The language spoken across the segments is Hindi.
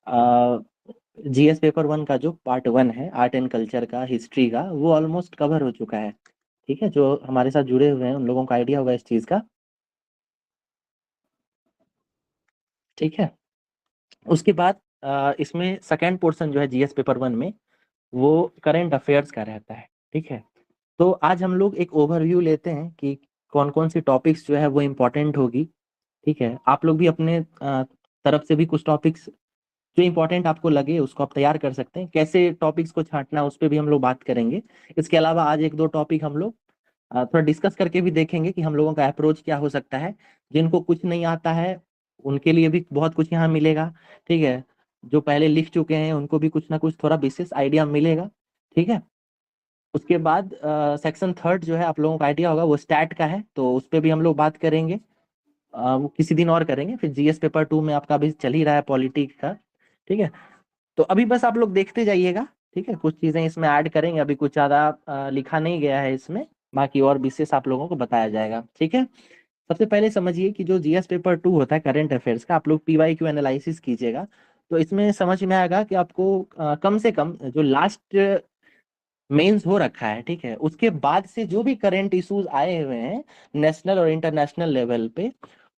जीएस पेपर वन का जो पार्ट वन है आर्ट एंड कल्चर का, हिस्ट्री का, वो ऑलमोस्ट कवर हो चुका है। ठीक है, जो हमारे साथ जुड़े हुए हैं उन लोगों को आइडिया होगा इस चीज़ का। ठीक है, उसके बाद इसमें सेकेंड पोर्शन जो है जीएस पेपर वन में, वो करंट अफेयर्स का रहता है। ठीक है, तो आज हम लोग एक ओवरव्यू लेते हैं कि कौन कौन सी टॉपिक्स जो है वो इम्पोर्टेंट होगी। ठीक है, आप लोग भी अपने तरफ से भी कुछ टॉपिक्स जो इम्पोर्टेंट आपको लगे उसको आप तैयार कर सकते हैं। कैसे टॉपिक्स को छांटना उस पर भी हम लोग बात करेंगे। इसके अलावा आज एक दो टॉपिक हम लोग थोड़ा डिस्कस करके भी देखेंगे कि हम लोगों का अप्रोच क्या हो सकता है। जिनको कुछ नहीं आता है उनके लिए भी बहुत कुछ यहाँ मिलेगा। ठीक है, जो पहले लिख चुके हैं उनको भी कुछ ना कुछ थोड़ा विशेष आइडिया मिलेगा। ठीक है, उसके बाद सेक्शन थर्ड जो है आप लोगों का आइडिया होगा वो स्टैट का है, तो उस पर भी हम लोग बात करेंगे। वो किसी दिन और करेंगे। फिर जीएस पेपर टू में आपका भी चल ही रहा है पॉलिटिक्स का। ठीक है, तो अभी बस आप लोग देखते जाइएगा। ठीक है, कुछ चीजें इसमें ऐड करेंगे, अभी कुछ ज्यादा लिखा नहीं गया है इसमें, बाकी और विशेष आप लोगों को बताया जाएगा। ठीक है, सबसे पहले समझिए कि जो जीएस पेपर टू होता है करंट अफेयर्स का, आप लोग पीवाई क्यू एनालिसिस कीजिएगा तो इसमें समझ में आएगा कि आपको कम से कम जो लास्ट मेंस हो रखा है, ठीक है, उसके बाद से जो भी करंट इश्यूज आए हुए हैं नेशनल और इंटरनेशनल लेवल पे,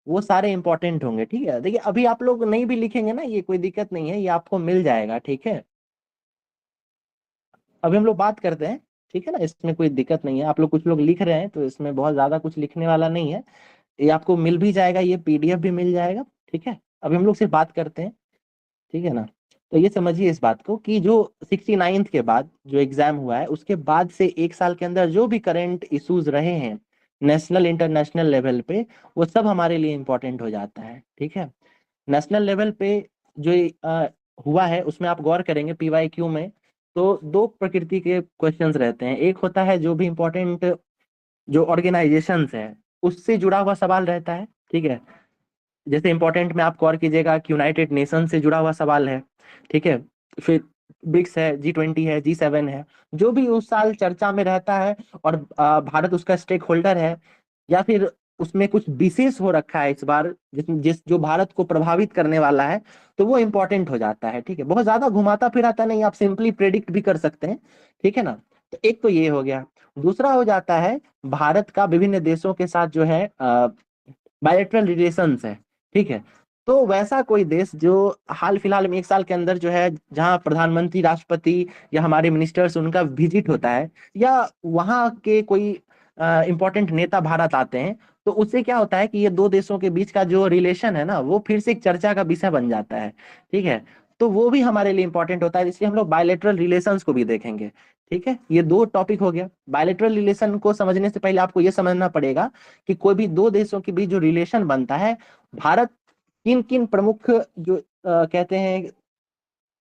वो सारे इंपॉर्टेंट होंगे। ठीक है, देखिए अभी आप लोग नहीं भी लिखेंगे ना, ये कोई दिक्कत नहीं है, ये आपको मिल जाएगा। ठीक है, अभी हम लोग बात करते हैं। ठीक है ना, इसमें कोई दिक्कत नहीं है। आप लोग कुछ लोग लिख रहे हैं तो इसमें बहुत ज्यादा कुछ लिखने वाला नहीं है, ये आपको मिल भी जाएगा, ये पीडीएफ भी मिल जाएगा। ठीक है, अभी हम लोग सिर्फ बात करते हैं। ठीक है ना, तो ये समझिए इस बात को कि जो 69th के बाद जो एग्जाम हुआ है उसके बाद से एक साल के अंदर जो भी करंट इश्यूज रहे हैं नेशनल इंटरनेशनल लेवल पे, वो सब हमारे लिए इम्पोर्टेंट हो जाता है। ठीक है, नेशनल लेवल पे जो हुआ है उसमें आप गौर करेंगे पीवाई क्यू में, तो दो प्रकृति के क्वेश्चंस रहते हैं। एक होता है जो भी इम्पोर्टेंट जो ऑर्गेनाइजेशंस है उससे जुड़ा हुआ सवाल रहता है। ठीक है, जैसे इंपॉर्टेंट में आप गौर कीजिएगा कि यूनाइटेड नेशन से जुड़ा हुआ सवाल है। ठीक है, फिर ब्रिक्स है, G20 है, G7 है, जो भी उस साल चर्चा में रहता है और भारत उसका स्टेक होल्डर है, या फिर उसमें कुछ विशेष हो रखा है इस बार जिस जो भारत को प्रभावित करने वाला है, तो वो इम्पोर्टेंट हो जाता है। ठीक है, बहुत ज्यादा घुमाता फिराता नहीं, आप सिंपली प्रेडिक्ट भी कर सकते हैं। ठीक है ना, तो एक तो ये हो गया। दूसरा हो जाता है भारत का विभिन्न देशों के साथ जो है बायलैटरल रिलेशंस है। ठीक है, तो वैसा कोई देश जो हाल फिलहाल में एक साल के अंदर जो है जहां प्रधानमंत्री, राष्ट्रपति या हमारे मिनिस्टर्स उनका विजिट होता है, या वहां के कोई इंपॉर्टेंट नेता भारत आते हैं, तो उससे क्या होता है कि ये दो देशों के बीच का जो रिलेशन है ना वो फिर से एक चर्चा का विषय बन जाता है। ठीक है, तो वो भी हमारे लिए इंपॉर्टेंट होता है, इसलिए हम लोग बायलैटरल रिलेशंस को भी देखेंगे। ठीक है, ये दो टॉपिक हो गया। बायलैटरल रिलेशन को समझने से पहले आपको ये समझना पड़ेगा कि कोई भी दो देशों के बीच जो रिलेशन बनता है, भारत किन किन प्रमुख जो कहते हैं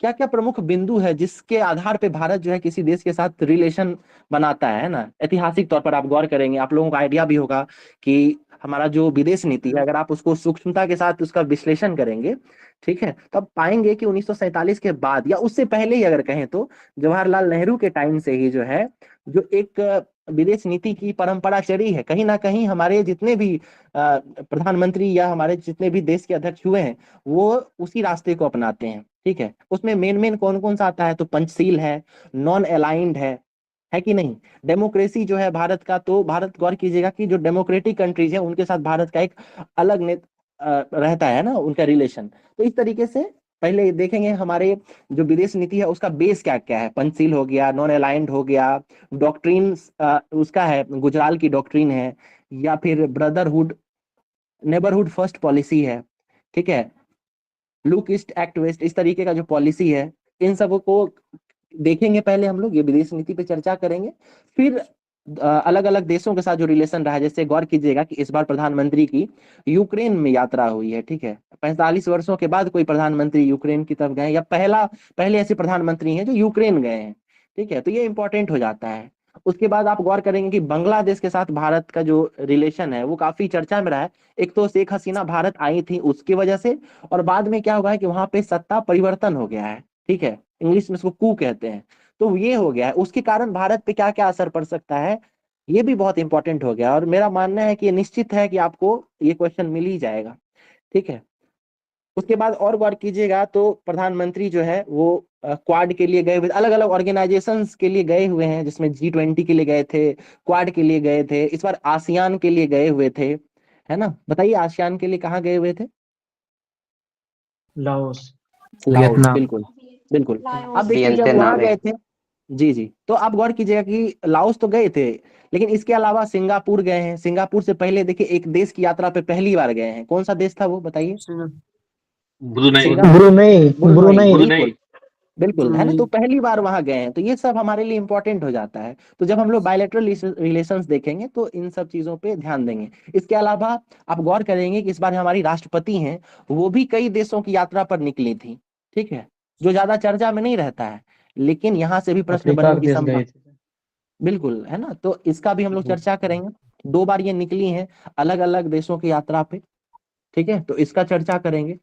क्या क्या प्रमुख बिंदु है जिसके आधार पे भारत जो है किसी देश के साथ रिलेशन बनाता है ना। ऐतिहासिक तौर पर आप गौर करेंगे, आप लोगों को आइडिया भी होगा कि हमारा जो विदेश नीति है, अगर आप उसको सूक्ष्मता के साथ उसका विश्लेषण करेंगे, ठीक है, तब पाएंगे कि 1947 के बाद या उससे पहले ही अगर कहें तो जवाहरलाल नेहरू के टाइम से ही जो है जो एक विदेश नीति की परंपरा चली है। कहीं ना कहीं हमारे जितने भी प्रधानमंत्री या हमारे जितने भी देश के अध्यक्ष हुए हैं वो उसी रास्ते को अपनाते हैं। ठीक है, उसमें मेन मेन कौन कौन सा आता है, तो पंचशील है, नॉन अलाइंड है कि नहीं। डेमोक्रेसी जो है भारत का, तो भारत गौर कीजिएगा कि जो डेमोक्रेटिक कंट्रीज है उनके साथ भारत का एक अलग रहता है ना उनका रिलेशन। तो इस तरीके से पहले देखेंगे हमारे जो विदेश नीति है उसका बेस क्या क्या है। पंचशील हो गया, नॉन अलाइंड हो गया, डॉक्ट्रिन उसका है गुजराल की डॉक्ट्रिन है, या फिर ब्रदरहुड नेबरहुड फर्स्ट पॉलिसी है। ठीक है, लुक ईस्ट एक्ट वेस्ट, इस तरीके का जो पॉलिसी है, इन सब को देखेंगे पहले हम लोग, ये विदेश नीति पे चर्चा करेंगे। फिर अलग अलग देशों के साथ जो रिलेशन रहा है, जैसे गौर कीजिएगा कि इस बार प्रधानमंत्री की यूक्रेन में यात्रा हुई है। ठीक है, 45 वर्षों के बाद कोई प्रधानमंत्री यूक्रेन की तरफ गए, या पहले ऐसे प्रधानमंत्री हैं जो यूक्रेन गए हैं। ठीक है, तो ये इंपॉर्टेंट हो जाता है। उसके बाद आप गौर करेंगे कि बांग्लादेश के साथ भारत का जो रिलेशन है वो काफी चर्चा में रहा है। एक तो शेख हसीना भारत आई थी उसकी वजह से, और बाद में क्या हुआ है कि वहां पे सत्ता परिवर्तन हो गया है। ठीक है, इंग्लिश में इसको कू कहते हैं। तो ये हो गया है, उसके कारण भारत पे क्या क्या असर पड़ सकता है, ये भी बहुत इंपॉर्टेंट हो गया। और मेरा मानना है कि ये निश्चित है कि आपको ये क्वेश्चन मिल ही जाएगा। ठीक है, उसके बाद और गौर कीजिएगा तो प्रधानमंत्री जो है वो क्वाड के लिए गए हुए, अलग अलग ऑर्गेनाइजेशंस के लिए गए हुए हैं, जिसमें G20 के लिए गए थे, क्वाड के लिए गए थे, इस बार आसियान के लिए गए हुए थे, है ना। बताइए आसियान के लिए कहाँ गए हुए थे? Laos, Laos, Vietnam. बिल्कुल बिल्कुल। आप देखिए जब वियतनाम वहां में। गए थे, जी जी, तो आप गौर कीजिएगा कि लाओस तो गए थे, लेकिन इसके अलावा सिंगापुर गए हैं। सिंगापुर से पहले देखिए एक देश की यात्रा पे पहली बार गए हैं, कौन सा देश था वो बताइए? Brunei. Singapore, Brunei, Brunei, Brunei, बिल्कुल बिल्कुल, है ना। ब्रुनई। तो पहली बार वहां गए हैं, तो ये सब हमारे लिए इंपॉर्टेंट हो जाता है। तो जब हम लोग बायलैटरल रिलेशंस देखेंगे तो इन सब चीजों पे ध्यान देंगे। इसके अलावा आप गौर करेंगे कि इस बार हमारी राष्ट्रपति हैं, वो भी कई देशों की यात्रा पर निकली थी, ठीक है, जो ज्यादा चर्चा में नहीं रहता है, लेकिन यहाँ से भी प्रश्न अफ्रीका बनने के की देश गए संभावना, थे। बिल्कुल, है ना। तो इसका भी हम लोग चर्चा करेंगे। 2 बार ये निकली हैं अलग अलग देशों की यात्रा पे, ठीक है, तो इसका चर्चा करेंगे।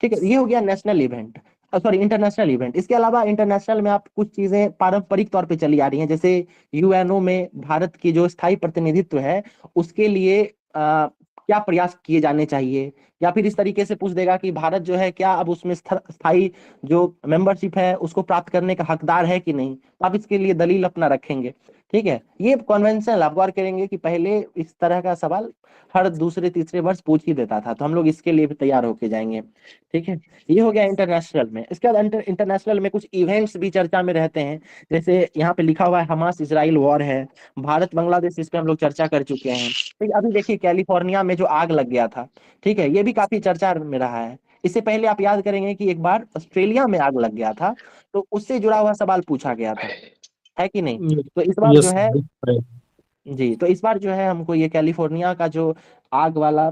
ठीक है, ये हो गया national event, sorry international event. इसके अलावा इंटरनेशनल में आप कुछ चीजें पारंपरिक तौर पे चली आ रही हैं, जैसे यूएनओ में भारत की जो स्थायी प्रतिनिधित्व है, उसके लिए क्या प्रयास किए जाने चाहिए, या फिर इस तरीके से पूछ देगा कि भारत जो है क्या अब उसमें स्थायी जो मेंबरशिप है उसको प्राप्त करने का हकदार है कि नहीं, तो आप इसके लिए दलील अपना रखेंगे। ठीक है, ये कॉन्वेंशनल आप गौर करेंगे कि पहले इस तरह का सवाल हर दूसरे तीसरे वर्ष पूछ ही देता था, तो हम लोग इसके लिए भी तैयार होके जाएंगे। ठीक है, ये हो गया इंटरनेशनल में। इसके बाद इंटरनेशनल में कुछ इवेंट्स भी चर्चा में रहते हैं, जैसे यहाँ पे लिखा हुआ है हमास इजराइल वॉर है, भारत बांग्लादेश, इस पे हम लोग चर्चा कर चुके हैं। ठीक, अभी देखिए कैलिफोर्निया में जो आग लग गया था, ठीक है, ये भी काफी चर्चा में रहा है। इससे पहले आप याद करेंगे कि एक बार ऑस्ट्रेलिया में आग लग गया था, तो उससे जुड़ा हुआ सवाल पूछा गया था, है कि नहीं। तो इस बार जो यस। है, जी, तो इस बार जो है हमको ये कैलिफोर्निया का जो आग वाला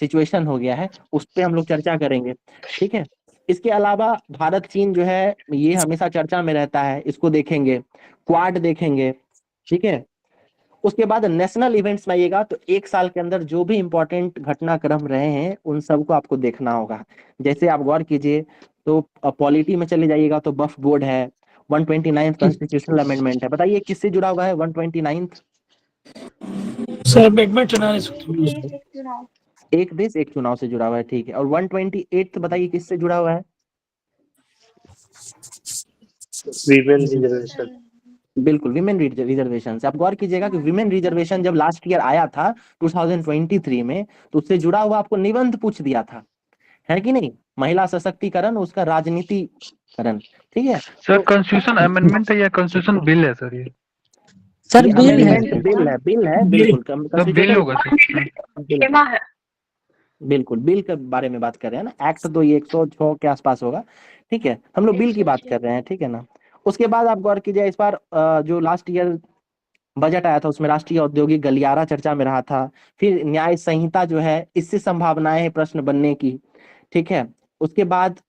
सिचुएशन हो गया है, उस पे हम लोग चर्चा करेंगे। ठीक है, इसके अलावा भारत चीन जो है ये हमेशा चर्चा में रहता है, इसको देखेंगे, क्वाड देखेंगे। ठीक है, उसके बाद नेशनल इवेंट्स में आइएगा तो एक साल के अंदर जो भी इंपॉर्टेंट घटनाक्रम रहे हैं उन सबको आपको देखना होगा। जैसे आप गौर कीजिए तो पॉलिटी में चले जाइएगा तो बफ बोर्ड है, 129th कॉन्स्टिट्यूशनल अमेंडमेंट है। बताइए किससे जुड़ा हुआ है 129th? सर एक मिनट चुना एक देश एक चुनाव से जुड़ा हुआ है, ठीक है। और 128 बताइए किससे जुड़ा हुआ है? Women reservation. बिल्कुल, विमेन रिजर्वेशन से। आप गौर कीजिएगा कि विमेन रिजर्वेशन जब लास्ट ईयर आया था 2023 में, तो उससे जुड़ा हुआ आपको निबंध पूछ दिया था, है कि नहीं, महिला सशक्तिकरण, उसका राजनीतिकरण। ठीक है, सर तो कॉन्स्टिट्यूशन अमेंडमेंट है या कॉन्स्टिट्यूशन बिल है सर? ये ये बिल है। अमेंडमेंट बिल है, बिल है, बिल्कुल तब बिल कंस्टिट्यूशन, होगा सर। बिल्कुल बिल्कुल बिल के बारे में बात कर रहे हैं ना। एक्ट तो ये 106 के आसपास होगा, ठीक है, हम लोग बिल की बात कर रहे हैं, ठीक है ना। उसके बाद आप गौर कीजिए, इस बार जो लास्ट ईयर बजट आया था उसमें राष्ट्रीय औद्योगिक गलियारा चर्चा में रहा था। फिर न्याय संहिता जो है, इससे संभावनाएं हैं प्रश्न बनने की, ठीक है। उसके बाद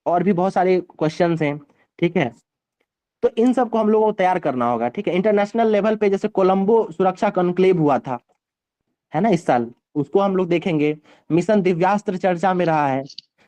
और भी बहुत सारे क्वेश्चंस हैं, ठीक है। तो इन सब को हम लोगों को तैयार करना होगा, ठीक है। इंटरनेशनल लेवल पे जैसे कोलंबो सुरक्षा कॉन्क्लेव हुआ था, है ना, इस साल, उसको हम लोग देखेंगे। मिशन दिव्यास्त्र चर्चा में रहा है।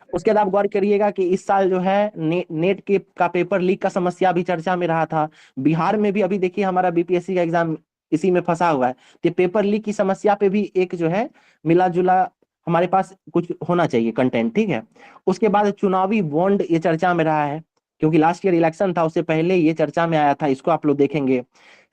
उसके बाद आप गौर करिएगा कि इस साल जो है नेट के का पेपर लीक का समस्या भी चर्चा में रहा था। बिहार में भी अभी देखिए हमारा बीपीएससी का एग्जाम इसी में फंसा हुआ है, तो पेपर लीक की समस्या पे भी एक जो है मिला जुला हमारे पास कुछ होना चाहिए कंटेंट, ठीक है। उसके बाद चुनावी बॉन्ड ये चर्चा में रहा है, क्योंकि लास्ट ईयर इलेक्शन था, उससे पहले ये चर्चा में आया था, इसको आप लोग देखेंगे।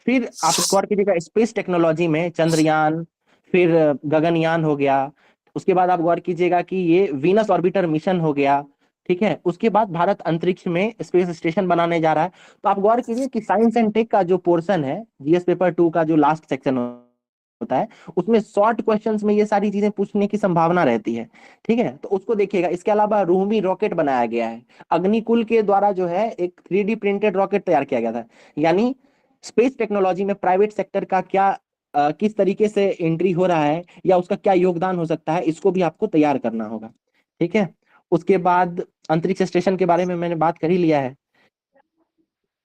फिर आप गौर कीजिएगा स्पेस टेक्नोलॉजी में चंद्रयान, फिर गगनयान हो गया। उसके बाद आप गौर कीजिएगा कि ये वीनस ऑर्बिटर मिशन हो गया, ठीक है। उसके बाद भारत अंतरिक्ष में स्पेस स्टेशन बनाने जा रहा है। तो आप गौर कीजिए कि साइंस एंड टेक का जो पोर्शन है, जीएस पेपर 2 का जो लास्ट सेक्शन होता है, उसमें शॉर्ट क्वेश्चंस में ये सारी चीजें पूछने की संभावना रहती है, ठीक है, तो उसको देखिएगा। इसके अलावा रोहमी रॉकेट बनाया गया है, अग्निकुल के द्वारा जो है एक 3D प्रिंटेड रॉकेट तैयार किया गया था। यानी स्पेस टेक्नोलॉजी में प्राइवेट सेक्टर का क्या किस तरीके से एंट्री हो रहा है या उसका क्या योगदान हो सकता है, इसको भी आपको तैयार करना होगा, ठीक है। उसके बाद अंतरिक्ष स्टेशन के बारे में मैंने बात कर ही लिया है,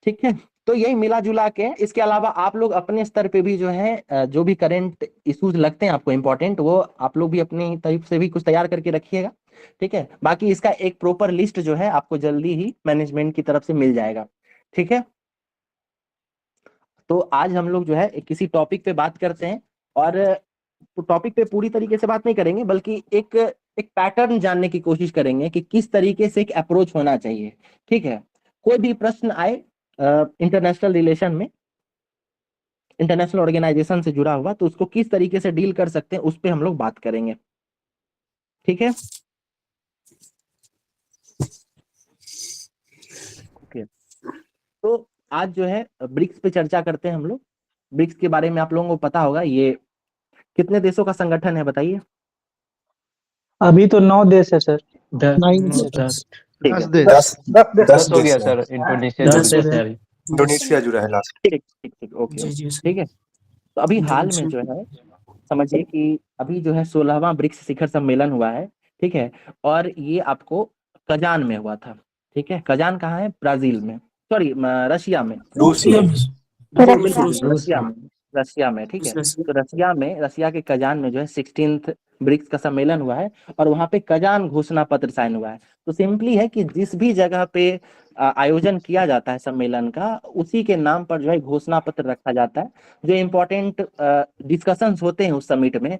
ठीक है। तो यही मिला जुला के, इसके अलावा आप लोग अपने स्तर पे भी जो है जो भी करंट इश्यूज लगते हैं आपको इंपॉर्टेंट, वो आप लोग भी अपनी तरफ से भी कुछ तैयार करके रखिएगा, ठीक है। बाकी इसका एक प्रॉपर लिस्ट जो है आपको जल्दी ही मैनेजमेंट की तरफ से मिल जाएगा, ठीक है। तो आज हम लोग जो है किसी टॉपिक पे बात करते हैं, और टॉपिक पे पूरी तरीके से बात नहीं करेंगे, बल्कि एक एक पैटर्न जानने की कोशिश करेंगे कि किस तरीके से एक अप्रोच होना चाहिए। ठीक है, कोई भी प्रश्न आए इंटरनेशनल रिलेशन में, इंटरनेशनल ऑर्गेनाइजेशन से जुड़ा हुआ, तो उसको किस तरीके से डील कर सकते हैं उस पर हम लोग बात करेंगे। ठीक है, ओके। तो आज जो है ब्रिक्स पे चर्चा करते हैं हम लोग। ब्रिक्स के बारे में आप लोगों को पता होगा, ये कितने देशों का संगठन है बताइए? अभी तो 9 देश है सर। 9 ठीक है, 10 हो गया सर, इंडोनेशिया 10 जुड़ हो गया। गया। इंडोनेशिया जुड़ा है लास्ट। ठीक ठीक ठीक, ओके जी ओके, जी सर। ठीक है। तो अभी हाल में जो है समझिए कि अभी जो है 16वां ब्रिक्स शिखर सम्मेलन हुआ है। ठीक है, और ये आपको कजान में हुआ था। ठीक है, कजान कहाँ है? ब्राजील में, सॉरी रशिया में। रूस रसिया में। में। बिल्कुल रूस बिल्कुल रूस बिल्कुल, रशिया में, रशिया में। ठीक है, तो रशिया में, रशिया के कजान में जो है 16th ब्रिक्स का सम्मेलन हुआ है, और वहां पे कजान घोषणा पत्र साइन हुआ है। तो सिंपली है कि जिस भी जगह पे आयोजन किया जाता है सम्मेलन का, उसी के नाम पर जो है घोषणा पत्र रखा जाता है। जो इम्पोर्टेंट डिस्कशंस होते हैं उस समिट में,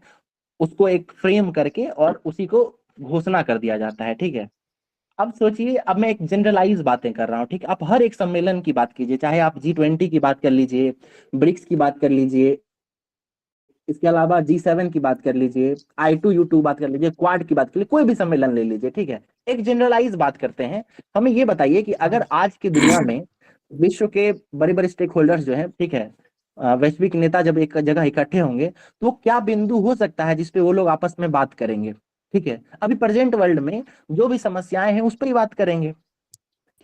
उसको एक फ्रेम करके और उसी को घोषणा कर दिया जाता है। ठीक है, अब सोचिए, अब मैं एक जनरलाइज बातें कर रहा हूँ। ठीक है, आप हर एक सम्मेलन की बात कीजिए, चाहे आप G20 की बात कर लीजिए, ब्रिक्स की बात कर लीजिए, इसके अलावा G7 की बात कर लीजिए, I2U2 बात कर लीजिए, क्वाड की बात कर लीजिए, कोई भी सम्मेलन ले लीजिए। ठीक है, एक जनरलाइज बात करते हैं। हमें ये बताइए कि अगर आज की दुनिया में विश्व के बड़े बड़े स्टेक होल्डर्स जो है, ठीक है, वैश्विक नेता जब एक जगह इकट्ठे होंगे, तो क्या बिंदु हो सकता है जिसपे वो लोग आपस में बात करेंगे? ठीक है, अभी प्रेजेंट वर्ल्ड में जो भी समस्याएं हैं उस पर ही बात करेंगे।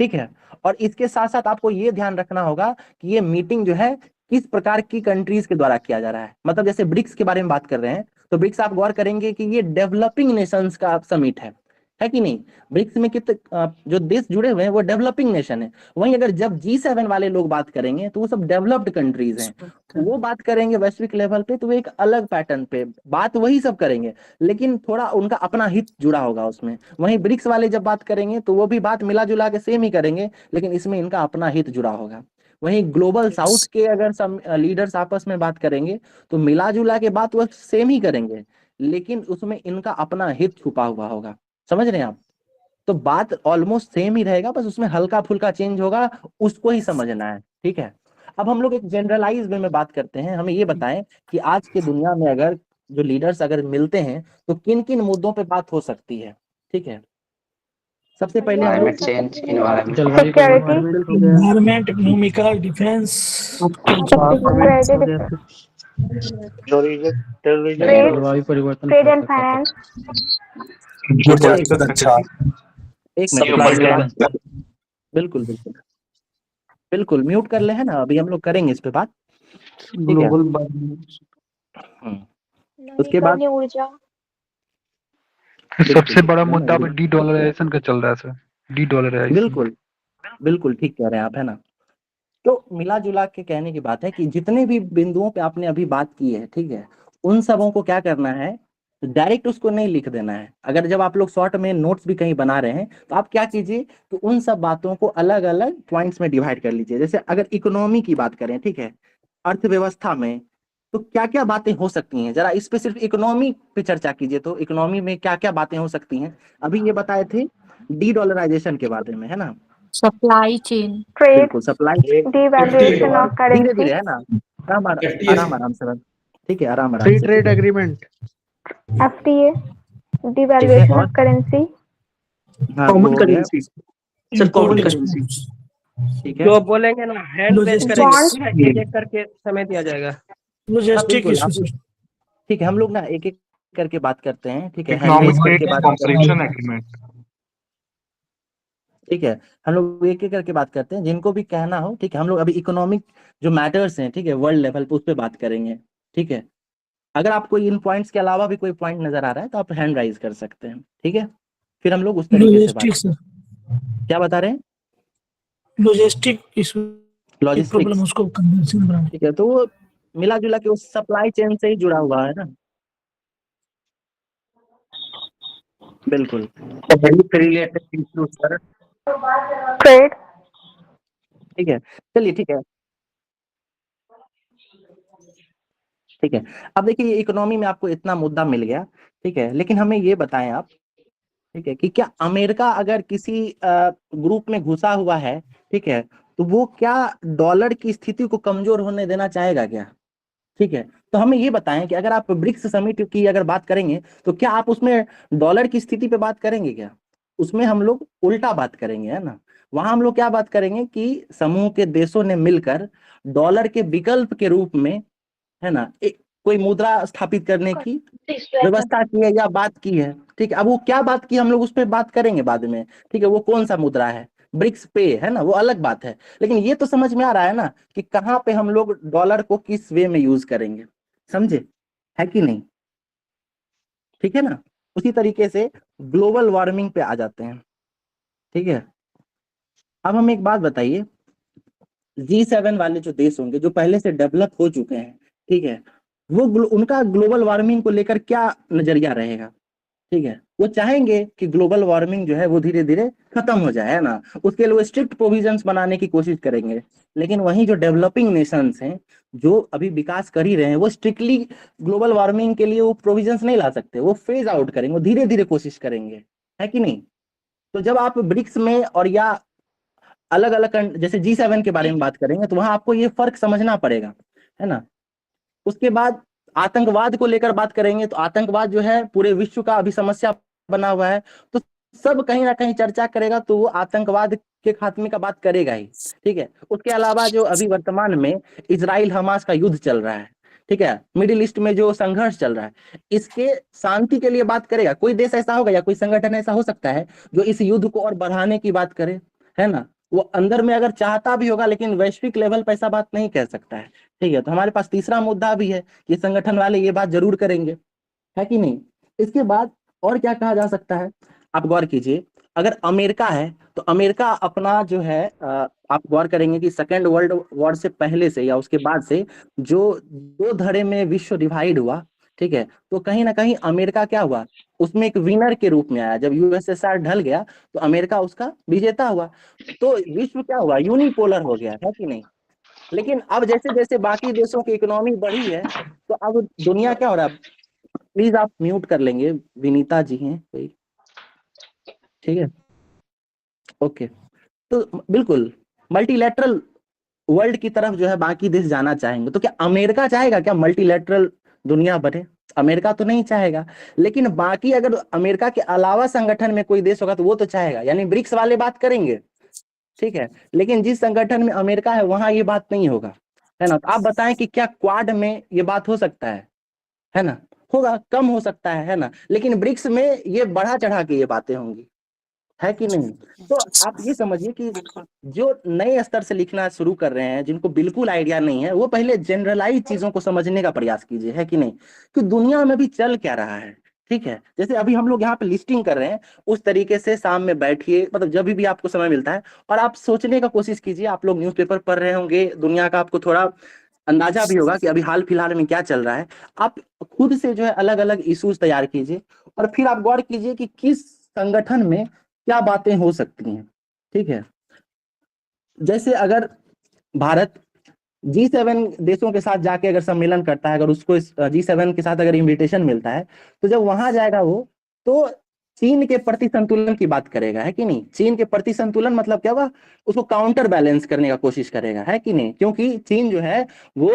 ठीक है, और इसके साथ साथ आपको ये ध्यान रखना होगा कि ये मीटिंग जो है किस प्रकार की कंट्रीज के द्वारा किया जा रहा है। मतलब जैसे ब्रिक्स के बारे में बात कर रहे हैं, तो ब्रिक्स आप गौर करेंगे कि ये डेवलपिंग नेशंस का समिट है कि नहीं? ब्रिक्स में कितने जो देश जुड़े हुए हैं वो डेवलपिंग नेशन है। वहीं अगर जब G7 वाले लोग बात करेंगे तो वो सब डेवलप्ड कंट्रीज हैं। वो बात करेंगे वैश्विक लेवल पे, तो वो एक अलग पैटर्न पे बात वही सब करेंगे, लेकिन थोड़ा उनका अपना हित जुड़ा होगा उसमें। वहीं ब्रिक्स वाले जब बात करेंगे तो वो भी बात मिला जुला के सेम ही करेंगे, लेकिन इसमें इनका अपना हित जुड़ा होगा। वहीं ग्लोबल साउथ के अगर सब लीडर्स आपस में बात करेंगे तो मिला जुला के बात वो सेम ही करेंगे, लेकिन उसमें इनका अपना हित छुपा हुआ होगा। समझ रहे हैं आप? तो बात ऑलमोस्ट सेम ही रहेगा, बस उसमें हल्का फुल्का चेंज होगा, उसको ही समझना है। ठीक है, अब हम लोग एक जनरलाइज वे में बात करते हैं। हमें ये बताएं कि आज के दुनिया में अगर जो लीडर्स अगर मिलते हैं तो किन किन मुद्दों पे बात हो सकती है। ठीक है, सबसे पहले हम लोग क्लाइमेट चेंज, इन्वायरमेंट, सिक्योरिटी, बिल्कुल environment, economical, defence, credit, terrorism, trade, trade and finance, अच्छा। एक मिनट, बिल्कुल बिल्कुल बिल्कुल म्यूट कर ले, है ना? अभी हम लोग करेंगे इस पे बात। ठीक है, उसके बाद नवीकरणीय ऊर्जा, सबसे बड़ा मुद्दा अभी डी-डॉलराइजेशन का चल रहा है सर। डी-डॉलराइजेशन। बिल्कुल बिल्कुल ठीक कह रहे हैं आप, है ना? तो मिला जुला के कहने की बात है कि जितने भी बिंदुओं पे आपने अभी बात की है, ठीक है, उन सबों को क्या करना है, डायरेक्ट उसको नहीं लिख देना है। अगर जब आप लोग शॉर्ट में नोट्स भी कहीं बना रहे हैं तो आप क्या कीजिए कि उन सब बातों को अलग अलग पॉइंट्स में डिवाइड कर लीजिए। जैसे अगर इकोनॉमी की बात करें, ठीक है, अर्थव्यवस्था में, तो क्या क्या बातें हो सकती हैं, जरा इस पे सिर्फ इकोनॉमी पे चर्चा कीजिए। तो इकोनॉमी में क्या क्या बातें हो सकती हैं, अभी ये बताए थे डी डॉलराइजेशन के बारे में, है ना? सप्लाई चेन, ट्रेड, बिल्कुल, सप्लाई, devaluation of धीरे currency, धीरे, है ना? आराम आराम आराम से, ठीक है, आराम आराम फ्री से। ट्रेड एग्रीमेंट, FTA, ठीक है, devaluation और of currency, हाँ, वो कॉमन हो गया। Currency sir, common currency. ठीक है, जो आप बोलेंगे ना हैंड रेज Logistics. करेंगे, एक एक करके समय दिया जाएगा। हाँ, लॉजिस्टिक बिल्कुल इशू आप, सर। ठीक है, हम लोग ना एक एक करके बात करते हैं। ठीक है, इकोनॉमिक हैंडरेज करके ट्रेड बात करते हैं। Comparison agreement. ठीक है, हम लोग एक एक करके बात करते हैं, जिनको भी कहना हो। ठीक है, हम लोग अभी इकोनॉमिक जो मैटर्स हैं, ठीक है, वर्ल्ड लेवल पे, उस पर बात करेंगे। ठीक है, अगर आपको इन पॉइंट्स के अलावा भी कोई पॉइंट नजर आ रहा है तो आप हैंड राइज कर सकते हैं। ठीक है, फिर हम लोग उस तरीके से बात लॉजिस्टिक्स सर, क्या बता रहे हैं? लॉजिस्टिक इशू, एक प्रॉब्लम लॉजिस्टिक्स, उसको कन्वेंशन बनाना। ठीक है, तो वो मिला जुला के उस सप्लाई चेन से ही जुड़ा हुआ है ना? बिल्कुल, रिलेटेड इशू सर। trade, ठीक है, चलिए, ठीक है, ठीक है। अब देखिए, इकोनॉमी में आपको इतना मुद्दा मिल गया, ठीक है, लेकिन हमें ये बताएं आप ठीक है, कि क्या अमेरिका अगर किसी ग्रुप में घुसा हुआ है, ठीक है, तो वो क्या डॉलर की स्थिति को कमजोर होने देना चाहेगा क्या? ठीक है, तो हमें ये बताएं कि अगर आप ब्रिक्स समिट की अगर बात करेंगे तो क्या आप उसमें डॉलर की स्थिति पे बात करेंगे क्या? उसमें हम लोग उल्टा बात करेंगे, है ना। वहां हम लोग क्या बात करेंगे कि समूह के देशों ने मिलकर डॉलर के विकल्प के रूप में, है ना, कोई मुद्रा स्थापित करने की व्यवस्था की है या बात की है। ठीक है, अब वो क्या बात की हम लोग उस पर बात करेंगे बाद में। ठीक है, वो कौन सा मुद्रा है, ब्रिक्स पे, है ना, वो अलग बात है। लेकिन ये तो समझ में आ रहा है ना कि कहाँ पे हम लोग डॉलर को किस वे में यूज करेंगे, समझे, है कि नहीं? ठीक है ना। उसी तरीके से ग्लोबल वार्मिंग पे आ जाते हैं। ठीक है, अब हम एक बात बताइए, G7 वाले जो देश होंगे जो पहले से डेवलप हो चुके हैं, ठीक है, वो उनका ग्लोबल वार्मिंग को लेकर क्या नजरिया रहेगा? ठीक है, वो चाहेंगे कि ग्लोबल वार्मिंग जो है वो धीरे धीरे खत्म हो जाए, है ना, उसके लिए वो स्ट्रिक्ट प्रोविजंस बनाने की कोशिश करेंगे। लेकिन वहीं जो डेवलपिंग नेशंस हैं जो अभी विकास कर ही रहे हैं, वो स्ट्रिक्टली ग्लोबल वार्मिंग के लिए वो प्रोविजंस नहीं ला सकते, वो फेज आउट करेंगे, वो धीरे धीरे कोशिश करेंगे, है कि नहीं? तो जब आप ब्रिक्स में और या अलग अलग जैसे G7 के बारे में बात करेंगे तो वहां आपको ये फर्क समझना पड़ेगा, है ना। उसके बाद आतंकवाद को लेकर बात करेंगे तो आतंकवाद जो है पूरे विश्व का अभी समस्या बना हुआ है, तो सब कहीं ना कहीं चर्चा करेगा तो वो आतंकवाद के खात्मे का बात करेगा ही। ठीक है, उसके अलावा जो अभी वर्तमान में इजराइल हमास का युद्ध चल रहा है, ठीक है, मिडिल ईस्ट में जो संघर्ष चल रहा है, इसके शांति के लिए बात करेगा। कोई देश ऐसा होगा या कोई संगठन ऐसा हो सकता है जो इस युद्ध को और बढ़ाने की बात करे, है ना। वो अंदर में अगर चाहता भी होगा लेकिन वैश्विक लेवल पर ऐसा बात नहीं कह सकता है। ठीक है, तो हमारे पास तीसरा मुद्दा भी है, ये संगठन वाले ये बात जरूर करेंगे, है कि नहीं। इसके बाद और क्या कहा जा सकता है, आप गौर कीजिए, अगर अमेरिका है तो अमेरिका अपना जो है आप गौर करेंगे कि सेकेंड वर्ल्ड वॉर से पहले से या उसके बाद से जो दो धड़े में विश्व डिवाइड हुआ, ठीक है, तो कहीं ना कहीं अमेरिका क्या हुआ, उसमें एक विनर के रूप में आया। जब यूएसएसआर ढल गया तो अमेरिका उसका विजेता हुआ, तो विश्व क्या हुआ, यूनिपोलर हो गया, है कि नहीं। लेकिन अब जैसे जैसे बाकी देशों की इकोनॉमी बढ़ी है तो अब दुनिया क्या हो रहा है, प्लीज आप म्यूट कर लेंगे, विनीता जी हैं कोई, ठीक है, ओके। तो बिल्कुल मल्टीलैटरल वर्ल्ड की तरफ जो है बाकी देश जाना चाहेंगे, तो क्या अमेरिका चाहेगा क्या मल्टीलैटरल दुनिया बने? अमेरिका तो नहीं चाहेगा, लेकिन बाकी अगर अमेरिका के अलावा संगठन में कोई देश होगा तो वो तो चाहेगा, यानी ब्रिक्स वाले बात करेंगे, ठीक है, लेकिन जिस संगठन में अमेरिका है वहां ये बात नहीं होगा, है ना। तो आप बताएं कि क्या क्वाड में ये बात हो सकता है ना, होगा, कम हो सकता है ना, लेकिन ब्रिक्स में ये बढ़ा चढ़ा के ये बातें होंगी, है कि नहीं। तो आप ये समझिए कि जो नए स्तर से लिखना शुरू कर रहे हैं, जिनको बिल्कुल आइडिया नहीं है, वो पहले जनरलाइज चीजों को समझने का प्रयास कीजिए, है कि नहीं, कि दुनिया में भी चल क्या रहा है। ठीक है, जैसे अभी हम लोग यहाँ पे लिस्टिंग कर रहे हैं, उस तरीके से शाम में बैठिए, मतलब जब भी आपको समय मिलता है, और आप सोचने का कोशिश कीजिए। आप लोग न्यूज़पेपर पढ़ रहे होंगे, दुनिया का आपको थोड़ा अंदाजा भी होगा कि अभी हाल फिलहाल में क्या चल रहा है। आप खुद से जो है अलग अलग इश्यूज तैयार कीजिए और फिर आप गौर कीजिए कि किस संगठन में क्या बातें हो सकती हैं। ठीक है, जैसे अगर भारत G7 देशों के साथ जाके अगर सम्मेलन करता है, अगर उसको G7 के साथ अगर इनविटेशन मिलता है, तो जब वहां जाएगा वो, तो चीन के प्रति संतुलन की बात करेगा, है कि नहीं। चीन के प्रति संतुलन मतलब क्या हुआ, उसको काउंटर बैलेंस करने का कोशिश करेगा, है कि नहीं, क्योंकि चीन जो है वो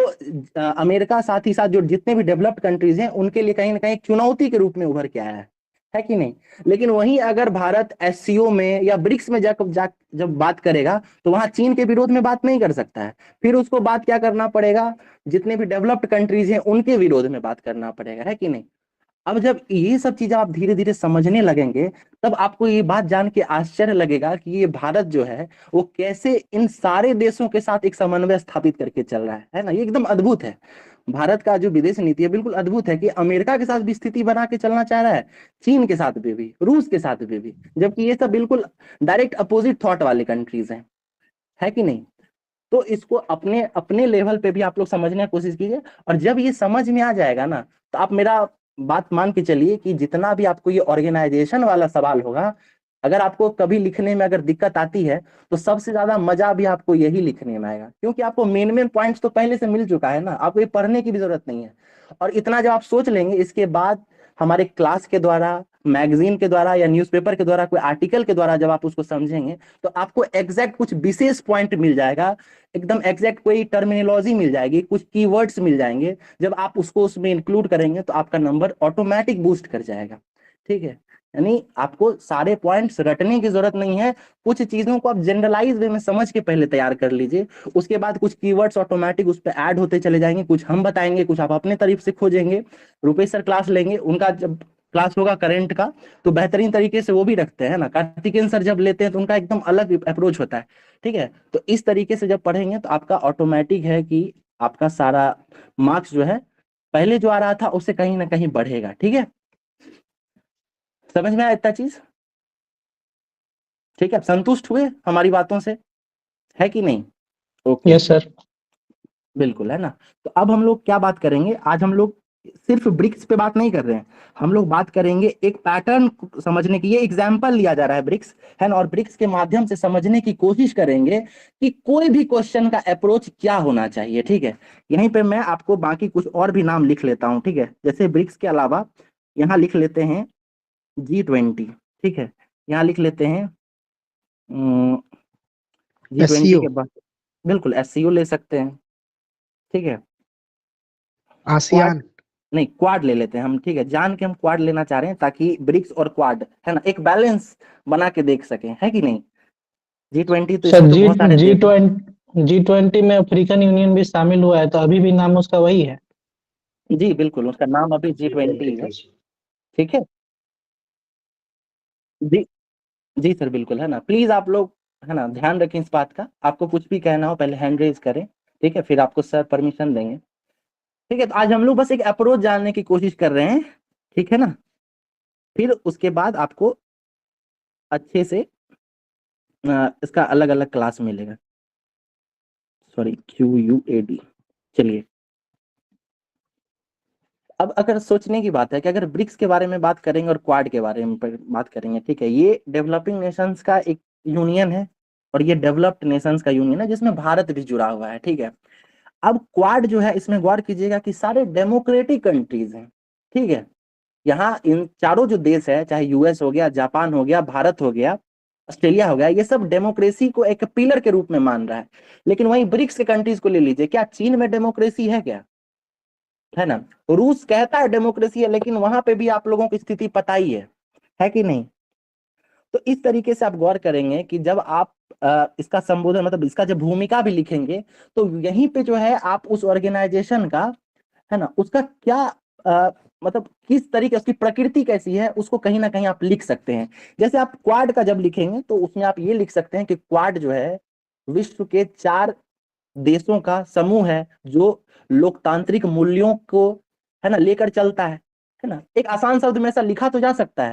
अमेरिका साथ ही साथ जो जितने भी डेवलप्ड कंट्रीज हैं उनके लिए कहीं ना कहीं चुनौती के रूप में उभर के आया है कि नहीं। लेकिन वहीं अगर भारत SCO में या ब्रिक्स में जब बात करेगा तो वहां चीन के विरोध में बात नहीं कर सकता है, फिर उसको बात क्या करना पड़ेगा, जितने भी डेवलप्ड कंट्रीज हैं उनके विरोध में बात करना पड़ेगा, है कि नहीं। अब जब ये सब चीजें आप धीरे धीरे समझने लगेंगे तब आपको ये बात जान के आश्चर्य लगेगा कि ये भारत जो है वो कैसे इन सारे देशों के साथ एक समन्वय स्थापित करके चल रहा है ना। ये एकदम अद्भुत है, भारत का जो विदेश नीति है बिल्कुल अद्भुत है कि अमेरिका के साथ भी स्थिति बना के चलना चाह रहा है, चीन के साथ भी, रूस के साथ भी, जबकि ये सब बिल्कुल डायरेक्ट अपोजिट थॉट वाले कंट्रीज हैं, है कि नहीं। तो इसको अपने अपने लेवल पे भी आप लोग समझने की कोशिश कीजिए, और जब ये समझ में आ जाएगा ना तो आप मेरा बात मान के चलिए कि जितना भी आपको ये ऑर्गेनाइजेशन वाला सवाल होगा, अगर आपको कभी लिखने में अगर दिक्कत आती है तो सबसे ज्यादा मजा भी आपको यही लिखने में आएगा, क्योंकि आपको मेन पॉइंट्स तो पहले से मिल चुका है ना, आपको ये पढ़ने की भी जरूरत नहीं है। और इतना जब आप सोच लेंगे, इसके बाद हमारे क्लास के द्वारा मैगजीन के द्वारा या न्यूज़पेपर के द्वारा, कोई आर्टिकल के द्वारा जब आप उसको समझेंगे तो आपको एग्जैक्ट कुछ विशेष पॉइंट मिल जाएगा, एकदम एग्जैक्ट कोई टर्मिनोलॉजी मिल जाएगी, कुछ कीवर्ड्स मिल जाएंगे। जब आप उसको उसमें इंक्लूड करेंगे तो आपका नंबर ऑटोमेटिक बूस्ट कर जाएगा। ठीक है, यानी आपको सारे पॉइंट्स रटने की जरूरत नहीं है, कुछ चीजों को आप जनरलाइज वे में समझ के पहले तैयार कर लीजिए, उसके बाद कुछ कीवर्ड्स ऑटोमेटिक उस पर ऐड होते चले जाएंगे, कुछ हम बताएंगे, कुछ आप अपने तरीफ से खोजेंगे। रुपेश सर क्लास लेंगे, उनका जब क्लास होगा करंट का तो बेहतरीन तरीके से वो भी रखते हैं ना। कार्तिकेयन सर जब लेते हैं तो उनका एकदम अलग अप्रोच होता है। ठीक है, तो इस तरीके से जब पढ़ेंगे तो आपका ऑटोमेटिक है कि आपका सारा मार्क्स जो है पहले जो आ रहा था उससे कहीं ना कहीं बढ़ेगा। ठीक है, समझ में आया इतना चीज? ठीक है, संतुष्ट हुए हमारी बातों से, है कि नहीं? Okay, yes sir. बिल्कुल, है ना। तो अब हम लोग क्या बात करेंगे, आज हम लोग सिर्फ ब्रिक्स पे बात नहीं कर रहे हैं, हम लोग बात करेंगे एक पैटर्न समझने की। ये एग्जाम्पल लिया जा रहा है ब्रिक्स, है ना, और ब्रिक्स के माध्यम से समझने की कोशिश करेंगे कि कोई भी क्वेश्चन का अप्रोच क्या होना चाहिए। ठीक है, यहीं पे मैं आपको बाकी कुछ और भी नाम लिख लेता हूँ। ठीक है, जैसे ब्रिक्स के अलावा यहाँ लिख लेते हैं G20। ठीक है, यहाँ लिख लेते हैं G20 के बाद बिल्कुल SCO ले सकते हैं। ठीक है, आसियान नहीं, क्वाड ले लेते हैं हम। ठीक है, जान के हम क्वाड लेना चाह रहे हैं ताकि ब्रिक्स और क्वाड, है ना, एक बैलेंस बना के देख सकें, है कि नहीं। G20 तो सर इसमें तो बहुत सारे देश हैं। G20 में अफ्रीकन यूनियन भी शामिल हुआ है, तो अभी भी नाम उसका वही है। जी बिल्कुल, उसका नाम अभी G20 है। ठीक है जी, जी सर बिल्कुल, है ना। प्लीज आप लोग, है ना, ध्यान रखें इस बात का, आपको कुछ भी कहना हो पहले हैंड रेज करें। ठीक है, फिर आपको सर परमिशन देंगे। ठीक है, तो आज हम लोग बस एक अप्रोच जानने की कोशिश कर रहे हैं। ठीक है ना, फिर उसके बाद आपको अच्छे से इसका अलग अलग क्लास मिलेगा। Sorry, QUAD। चलिए, अब अगर सोचने की बात है कि अगर ब्रिक्स के बारे में बात करेंगे और क्वाड के बारे में बात करेंगे, ठीक है, ये डेवलपिंग नेशंस का एक यूनियन है और ये डेवलप्ड नेशंस का यूनियन है जिसमें भारत भी जुड़ा हुआ है। ठीक है, अब क्वाड जो है इसमें गौर कीजिएगा कि सारे डेमोक्रेटिक कंट्रीज हैं। ठीक है, यहाँ इन चारों जो देश है, चाहे US हो गया, जापान हो गया, भारत हो गया, ऑस्ट्रेलिया हो गया, ये सब डेमोक्रेसी को एक पिलर के रूप में मान रहा है। लेकिन वहीं ब्रिक्स के कंट्रीज को ले लीजिए, क्या चीन में डेमोक्रेसी है क्या? है ना, रूस कहता है डेमोक्रेसी है, लेकिन वहां पे भी आप लोगों की स्थिति पता ही है कि नहीं। तो इस तरीके से आप गौर करेंगे कि जब आप इसका संबोधन, मतलब इसका जब भूमिका भी लिखेंगे तो यहीं पे जो है आप उस ऑर्गेनाइजेशन का, है ना, उसका क्या मतलब किस तरीके, उसकी प्रकृति कैसी है, उसको कहीं ना कहीं आप लिख सकते हैं। जैसे आप क्वाड का जब लिखेंगे तो उसमें आप ये लिख सकते हैं कि क्वाड जो है विश्व के 4 देशों का समूह है जो लोकतांत्रिक मूल्यों को, है ना, लेकर चलता है ना। एक आसान शब्द में ऐसा लिखा तो जा सकता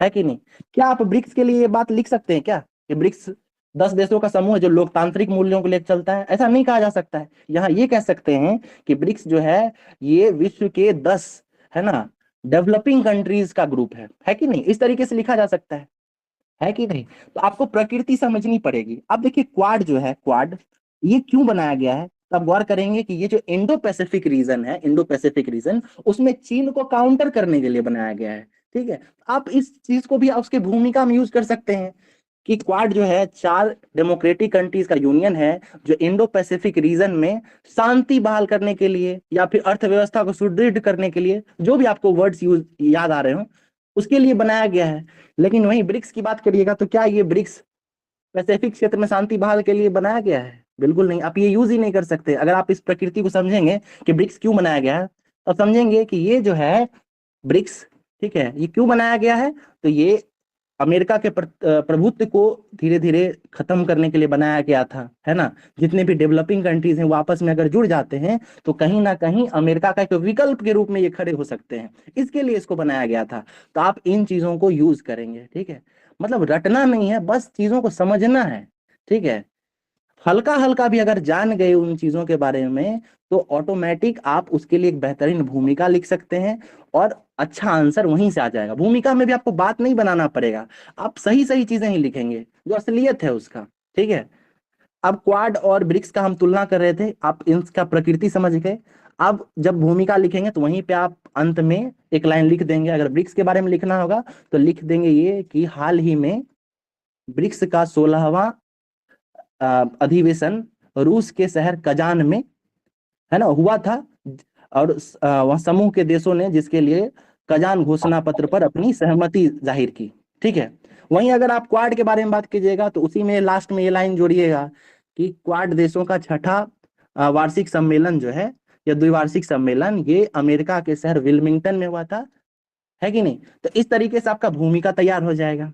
है कि नहीं? क्या आप ब्रिक्स के लिए ये बात लिख सकते हैं क्या कि ब्रिक्स 10 देशों का समूह है जो लोकतांत्रिक मूल्यों को लेकर चलता है? ऐसा नहीं कहा जा सकता है। यहाँ ये कह सकते हैं कि ब्रिक्स जो है ये विश्व के 10, है ना, डेवलपिंग कंट्रीज का ग्रुप है कि नहीं? इस तरीके से लिखा जा सकता है कि नहीं? तो आपको प्रकृति समझनी पड़ेगी। अब देखिए क्वाड जो है, क्वाड ये क्यों बनाया गया है, तो आप गौर करेंगे कि ये जो इंडो पैसिफिक रीजन है, इंडो पैसिफिक रीजन, उसमें चीन को काउंटर करने के लिए बनाया गया है। ठीक है, आप इस चीज को भी उसके भूमिका में यूज कर सकते हैं कि क्वाड जो है 4 डेमोक्रेटिक कंट्रीज का यूनियन है जो इंडो पैसिफिक रीजन में शांति बहाल करने के लिए या फिर अर्थव्यवस्था को सुदृढ़ करने के लिए, जो भी आपको वर्ड्स यूज याद आ रहे हो, उसके लिए बनाया गया है। लेकिन वहीं ब्रिक्स की बात करिएगा तो क्या ये ब्रिक्स पैसिफिक क्षेत्र में शांति बहाल के लिए बनाया गया है? बिल्कुल नहीं। आप ये यूज ही नहीं कर सकते। अगर आप इस प्रकृति को समझेंगे कि ब्रिक्स क्यों बनाया गया है, तो समझेंगे कि ये जो है ब्रिक्स, ठीक है, ये क्यों बनाया गया है, तो ये अमेरिका के प्रभुत्व को धीरे धीरे खत्म करने के लिए बनाया गया था, है ना। जितने भी डेवलपिंग कंट्रीज हैं वो आपस में अगर जुड़ जाते हैं तो कहीं ना कहीं अमेरिका का एक विकल्प के रूप में ये खड़े हो सकते हैं, इसके लिए इसको बनाया गया था। तो आप इन चीजों को यूज करेंगे। ठीक है, मतलब रटना नहीं है, बस चीजों को समझना है। ठीक है, हल्का हल्का भी अगर जान गए उन चीजों के बारे में तो ऑटोमेटिक आप उसके लिए एक बेहतरीन भूमिका लिख सकते हैं और अच्छा आंसर वहीं से आ जाएगा। भूमिका में भी आपको बात नहीं बनाना पड़ेगा, आप सही सही चीजें ही लिखेंगे जो असलियत है उसका। ठीक है, अब क्वाड और ब्रिक्स का हम तुलना कर रहे थे, आप इनका प्रकृति समझ गए। अब जब भूमिका लिखेंगे तो वहीं पे आप अंत में एक लाइन लिख देंगे। अगर ब्रिक्स के बारे में लिखना होगा तो लिख देंगे ये कि हाल ही में ब्रिक्स का 16वां अधिवेशन रूस के शहर कजान में, है ना, हुआ था, और वह समूह के देशों ने जिसके लिए कजान घोषणा पत्र पर अपनी सहमति जाहिर की। ठीक है। वहीं अगर आप क्वाड के बारे में बात कीजिएगा तो उसी में लास्ट में ये लाइन जोड़िएगा कि क्वाड देशों का छठा वार्षिक सम्मेलन जो है या द्विवार्षिक सम्मेलन ये अमेरिका के शहर विल्मिंगटन में हुआ था, है कि नहीं। तो इस तरीके से आपका भूमिका तैयार हो जाएगा।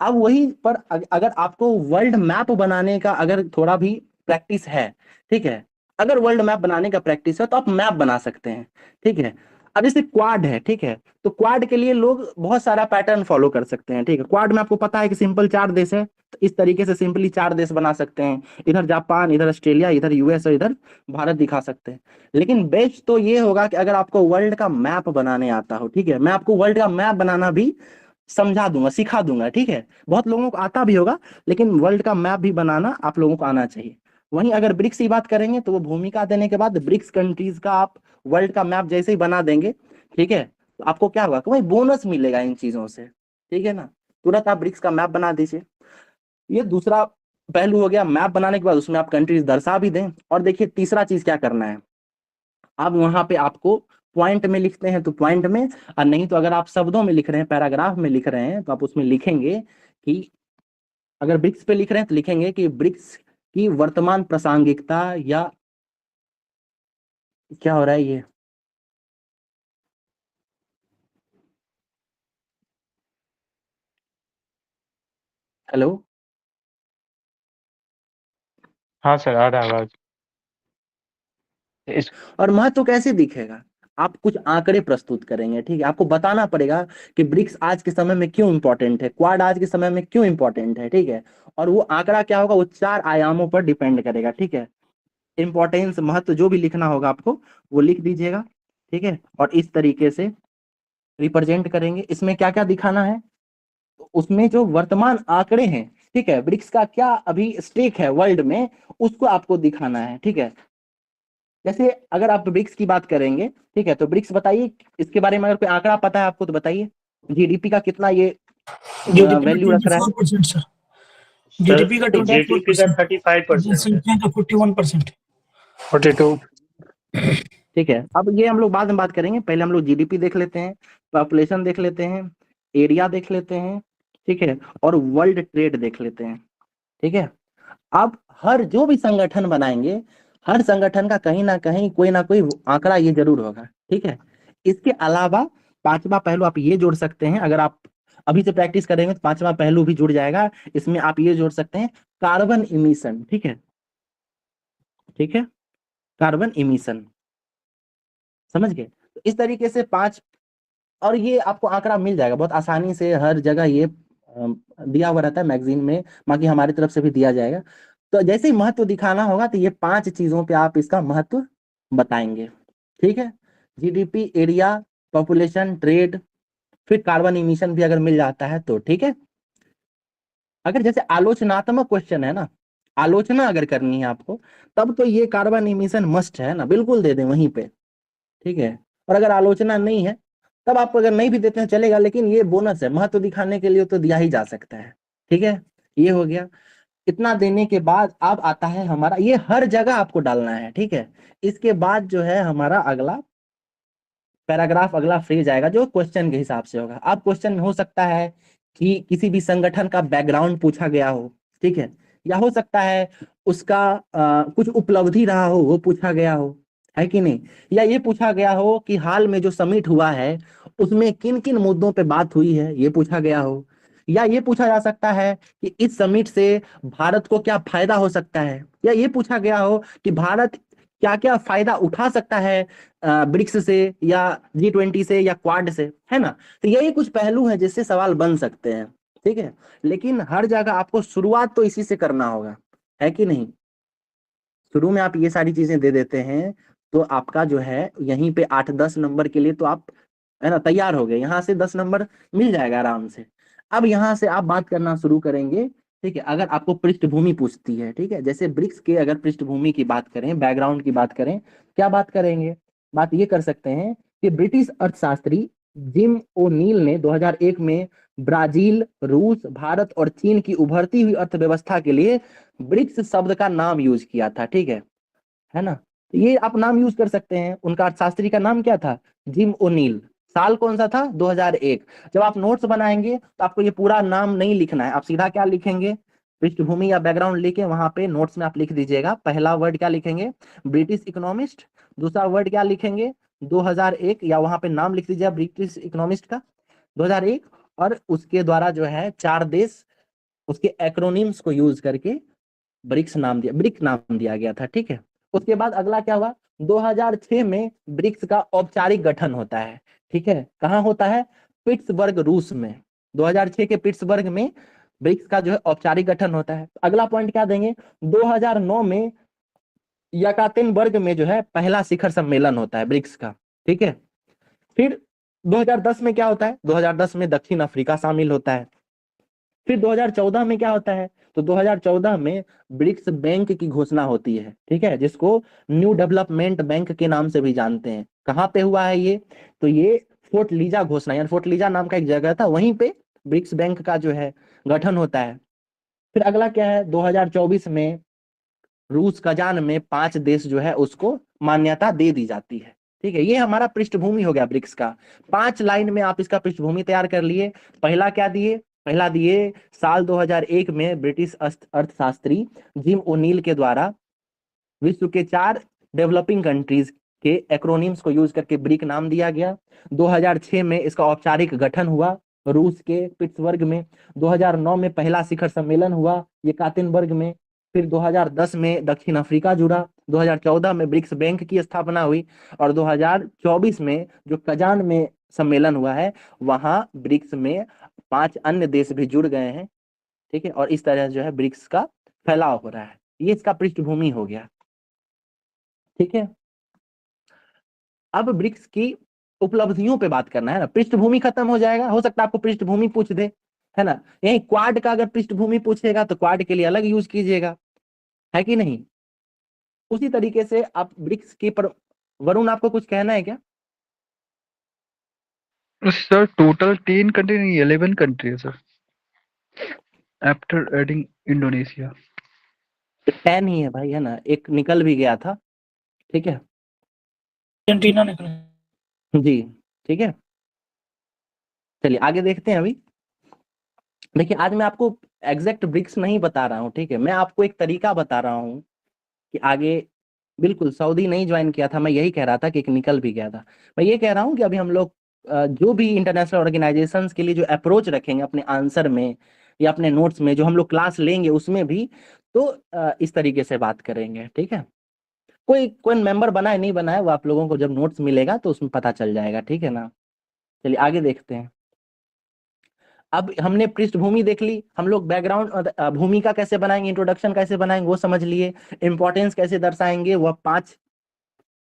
अब वही पर अगर आपको वर्ल्ड मैप बनाने का अगर थोड़ा भी प्रैक्टिस है, ठीक है, अगर वर्ल्ड मैप बनाने का प्रैक्टिस है तो आप मैप बना सकते हैं। ठीक है। अब जैसे क्वाड है, ठीक है, तो क्वाड के लिए लोग बहुत सारा पैटर्न फॉलो कर सकते हैं। ठीक है। क्वाड में आपको पता है कि सिंपल 4 देश है, तो इस तरीके से सिंपली 4 देश बना सकते हैं। इधर जापान, इधर ऑस्ट्रेलिया, इधर यूएस और इधर भारत दिखा सकते हैं। लेकिन बेस्ट तो ये होगा कि अगर आपको वर्ल्ड का मैप बनाने आता हो, ठीक है, मैं आपको वर्ल्ड का मैप बनाना भी समझा दूंगा, सिखा दूंगा। ठीक है। बहुत लोगों को आता भी होगा, लेकिन वर्ल्ड का मैप भी बनाना आप लोगों को आना चाहिए। वहीं अगर ब्रिक्स की बात करेंगे तो वो भूमिका देने के बाद ब्रिक्स कंट्रीज का आप वर्ल्ड का मैप जैसे ही बना देंगे, ठीक है, तो आपको क्या होगा कि वही बोनस मिलेगा इन चीजों से। ठीक है ना। तुरंत आप ब्रिक्स का मैप बना दीजिए। ये दूसरा पहलू हो गया। मैप बनाने के बाद उसमें आप कंट्रीज दर्शा भी दें। और देखिए तीसरा चीज क्या करना है, अब वहां पे आपको पॉइंट में लिखते हैं तो पॉइंट में, और नहीं तो अगर आप शब्दों में लिख रहे हैं, पैराग्राफ में लिख रहे हैं, तो आप उसमें लिखेंगे कि अगर ब्रिक्स पे लिख रहे हैं तो लिखेंगे कि ब्रिक्स की वर्तमान प्रासंगिकता, या क्या हो रहा है ये, हेलो, हाँ सर आ रहा है आवाज। और महत्व कैसे दिखेगा, आप कुछ आंकड़े प्रस्तुत करेंगे। ठीक है। आपको बताना पड़ेगा कि ब्रिक्स आज के समय में क्यों इंपॉर्टेंट है, क्वाड आज के समय में क्यों इंपॉर्टेंट है। ठीक है। और वो आंकड़ा क्या होगा, वो 4 आयामों पर डिपेंड करेगा। ठीक है। इंपॉर्टेंस, महत्व, जो भी लिखना होगा आपको वो लिख दीजिएगा। ठीक है। और इस तरीके से रिप्रेजेंट करेंगे। इसमें क्या क्या दिखाना है, तो उसमें जो वर्तमान आंकड़े हैं, ठीक है, ब्रिक्स का क्या अभी स्टेक है वर्ल्ड में, उसको आपको दिखाना है। ठीक है। जैसे अगर आप ब्रिक्स की बात करेंगे, ठीक है, तो ब्रिक्स बताइए इसके बारे में, अगर कोई आंकड़ा पता है आपको तो बताइए। जीडीपी का कितना ये वैल्यू रख रहा है? 24% सर। जीडीपी का जीडीपी का 35% है। जनसंख्या का 41%। 42। ठीक है। अब ये हम लोग बाद में बात करेंगे, पहले हम लोग जीडीपी देख लेते हैं, पॉपुलेशन देख लेते हैं, एरिया देख लेते हैं, ठीक है, और वर्ल्ड ट्रेड देख लेते हैं। ठीक है। अब हर जो भी संगठन बनाएंगे, हर संगठन का कहीं ना कहीं कोई ना कोई आंकड़ा ये जरूर होगा। ठीक है। इसके अलावा 5वां पहलू आप ये जोड़ सकते हैं, अगर आप अभी से प्रैक्टिस करेंगे तो 5वां पहलू भी जुड़ जाएगा। इसमें आप ये जोड़ सकते हैं कार्बन इमिशन। ठीक है। ठीक है। कार्बन इमिशन, समझ गए। तो इस तरीके से 5, और ये आपको आंकड़ा मिल जाएगा बहुत आसानी से, हर जगह ये दिया हुआ रहता है मैगजीन में, बाकी हमारी तरफ से भी दिया जाएगा। तो जैसे ही महत्व दिखाना होगा तो ये 5 चीजों पे आप इसका महत्व बताएंगे। ठीक है। जीडीपी, एरिया, पॉपुलेशन, ट्रेड, फिर कार्बन इमिशन भी अगर मिल जाता है तो ठीक है। अगर जैसे आलोचनात्मक क्वेश्चन है ना, आलोचना अगर करनी है आपको, तब तो ये कार्बन इमिशन मस्ट है ना, बिल्कुल दे दें वहीं पे। ठीक है। और अगर आलोचना नहीं है तब आप अगर नहीं भी देते हैं चलेगा, लेकिन ये बोनस है, महत्व दिखाने के लिए तो दिया ही जा सकता है। ठीक है। ये हो गया। इतना देने के बाद अब आता है हमारा, ये हर जगह आपको डालना है। ठीक है। इसके बाद जो है हमारा अगला पैराग्राफ, अगला फ्रेज आएगा जो क्वेश्चन के हिसाब से होगा। अब क्वेश्चन में हो सकता है कि किसी भी संगठन का बैकग्राउंड पूछा गया हो, ठीक है, या हो सकता है उसका कुछ उपलब्धि रहा हो वो पूछा गया हो, है कि नहीं, या ये पूछा गया हो कि हाल में जो समिट हुआ है उसमें किन किन मुद्दों पे बात हुई है, ये पूछा गया हो, या ये पूछा जा सकता है कि इस समिट से भारत को क्या फायदा हो सकता है, या ये पूछा गया हो कि भारत क्या क्या फायदा उठा सकता है ब्रिक्स से या G20 से या क्वाड से, है ना। तो यही कुछ पहलू है जिससे सवाल बन सकते हैं। ठीक है। लेकिन हर जगह आपको शुरुआत तो इसी से करना होगा, है कि नहीं। शुरू में आप ये सारी चीजें दे देते हैं तो आपका जो है यहीं पे 8-10 नंबर के लिए तो आप, है ना, तैयार हो गए, यहाँ से 10 नंबर मिल जाएगा आराम से। अब यहाँ से आप बात करना शुरू करेंगे। ठीक है। अगर आपको पृष्ठभूमि पूछती है, ठीक है, जैसे ब्रिक्स के अगर पृष्ठभूमि की बात करें, बैकग्राउंड की बात करें, क्या बात करेंगे, बात ये कर सकते हैं कि ब्रिटिश अर्थशास्त्री जिम ओनील ने 2001 में ब्राजील, रूस, भारत और चीन की उभरती हुई अर्थव्यवस्था के लिए ब्रिक्स शब्द का नाम यूज किया था, ठीक है ना। ये आप नाम यूज कर सकते हैं। उनका अर्थशास्त्री का नाम क्या था? Jim O'Neill. साल कौन सा था? 2001। जब आप नोट्स बनाएंगे तो आपको ये पूरा नाम नहीं लिखना है, आप सीधा क्या लिखेंगे, पृष्ठभूमि या बैकग्राउंड लिखे वहां पे नोट्स में आप लिख दीजिएगा। पहला वर्ड क्या लिखेंगे? British economist. दूसरा वर्ड क्या लिखेंगे? 2001, या वहां पे नाम लिख दीजिएगा ब्रिटिश इकोनॉमिस्ट का 2001, और उसके द्वारा जो है 4 देश उसके एक्रोनिम्स को यूज करके ब्रिक्स नाम दिया गया था, ठीक है। उसके बाद अगला क्या हुआ? 2006 में ब्रिक्स का औपचारिक गठन होता है, ठीक है। कहाँ होता है? पिट्सबर्ग, रूस में। 2006 के पिट्सबर्ग में ब्रिक्स का जो है औपचारिक गठन होता है। अगला पॉइंट क्या देंगे? 2009 में यकातेनबर्ग में जो है पहला शिखर सम्मेलन होता है ब्रिक्स का, ठीक है। फिर 2010 में क्या होता है? 2010 में दक्षिण अफ्रीका शामिल होता है। फिर 2014 में क्या होता है? तो 2014 में ब्रिक्स बैंक की घोषणा होती है, ठीक है, जिसको न्यू डेवलपमेंट बैंक के नाम से भी जानते हैं। कहाँ पे हुआ है ये? तो ये फोर्ट लीजा घोषणा, यानी फोर्ट लीजा नाम का एक जगह था, वहीं पे ब्रिक्स बैंक का जो है गठन होता है। फिर अगला क्या है? 2024 में रूस कजान में 5 देश जो है उसको मान्यता दे दी जाती है, ठीक है। ये हमारा पृष्ठभूमि हो गया ब्रिक्स का। 5 लाइन में आप इसका पृष्ठभूमि तैयार कर लिए। पहला क्या दिए? पहला दिए साल 2001 में ब्रिटिश अर्थशास्त्री जिम ओनील के द्वारा विश्व के 4 डेवलपिंग कंट्रीज के एक्रोनिम्स को यूज करके ब्रिक नाम दिया गया। 2006 में इसका औपचारिक गठन हुआ रूस के पिट्सबर्ग में। 2009 में पहला शिखर सम्मेलन हुआ येकातेनबर्ग में। फिर 2010 में दक्षिण अफ्रीका जुड़ा। 2014 में ब्रिक्स बैंक की स्थापना हुई, और 2024 में जो कजान में सम्मेलन हुआ है वहां ब्रिक्स में 5 अन्य देश भी जुड़ गए हैं, ठीक है। और इस तरह जो है ब्रिक्स का फैलाव हो रहा है। ये इसका पृष्ठभूमि हो गया, ठीक है। अब ब्रिक्स की उपलब्धियों पे बात करना है ना। पृष्ठभूमि खत्म हो जाएगा, हो सकता है आपको पृष्ठभूमि पूछ दे, है ना। यही क्वाड का अगर पृष्ठभूमि पूछेगा तो क्वाड के लिए अलग यूज कीजिएगा, है कि नहीं। उसी तरीके से आप ब्रिक्स की पर वरुण आपको कुछ कहना है क्या? सर टोटल 10 कंट्री नहीं 11 कंट्री है सर, आफ्टर एडिंग इंडोनेशिया। 10 ही है भाई, है ना, एक निकल भी गया था, ठीक है अर्जेंटीना निकले। जी, ठीक है। चलिए आगे देखते हैं। अभी देखिए, आज मैं आपको एग्जैक्ट ब्रिक्स नहीं बता रहा हूँ, ठीक है। मैं आपको एक तरीका बता रहा हूँ कि आगे बिल्कुल सऊदी नहीं ज्वाइन किया था, मैं यही कह रहा था कि एक निकल भी गया था। मैं ये कह रहा हूँ कि अभी हम लोग जो भी इंटरनेशनल ऑर्गेनाइजेशंस के लिए जो अप्रोच रखेंगे अपने आंसर में या अपने नोट्स में, जो हम लोग क्लास लेंगे उसमें भी, तो इस तरीके से बात करेंगे, ठीक है। कोई मेंबर बनाए नहीं बनाए वो आप लोगों को जब नोट्स मिलेगा तो उसमें पता चल जाएगा, ठीक है ना। चलिए आगे देखते हैं। अब हमने पृष्ठभूमि देख ली, हम लोग बैकग्राउंड भूमिका कैसे बनाएंगे, इंट्रोडक्शन कैसे बनाएंगे वो समझ लिए, इंपॉर्टेंस कैसे दर्शाएंगे वह 5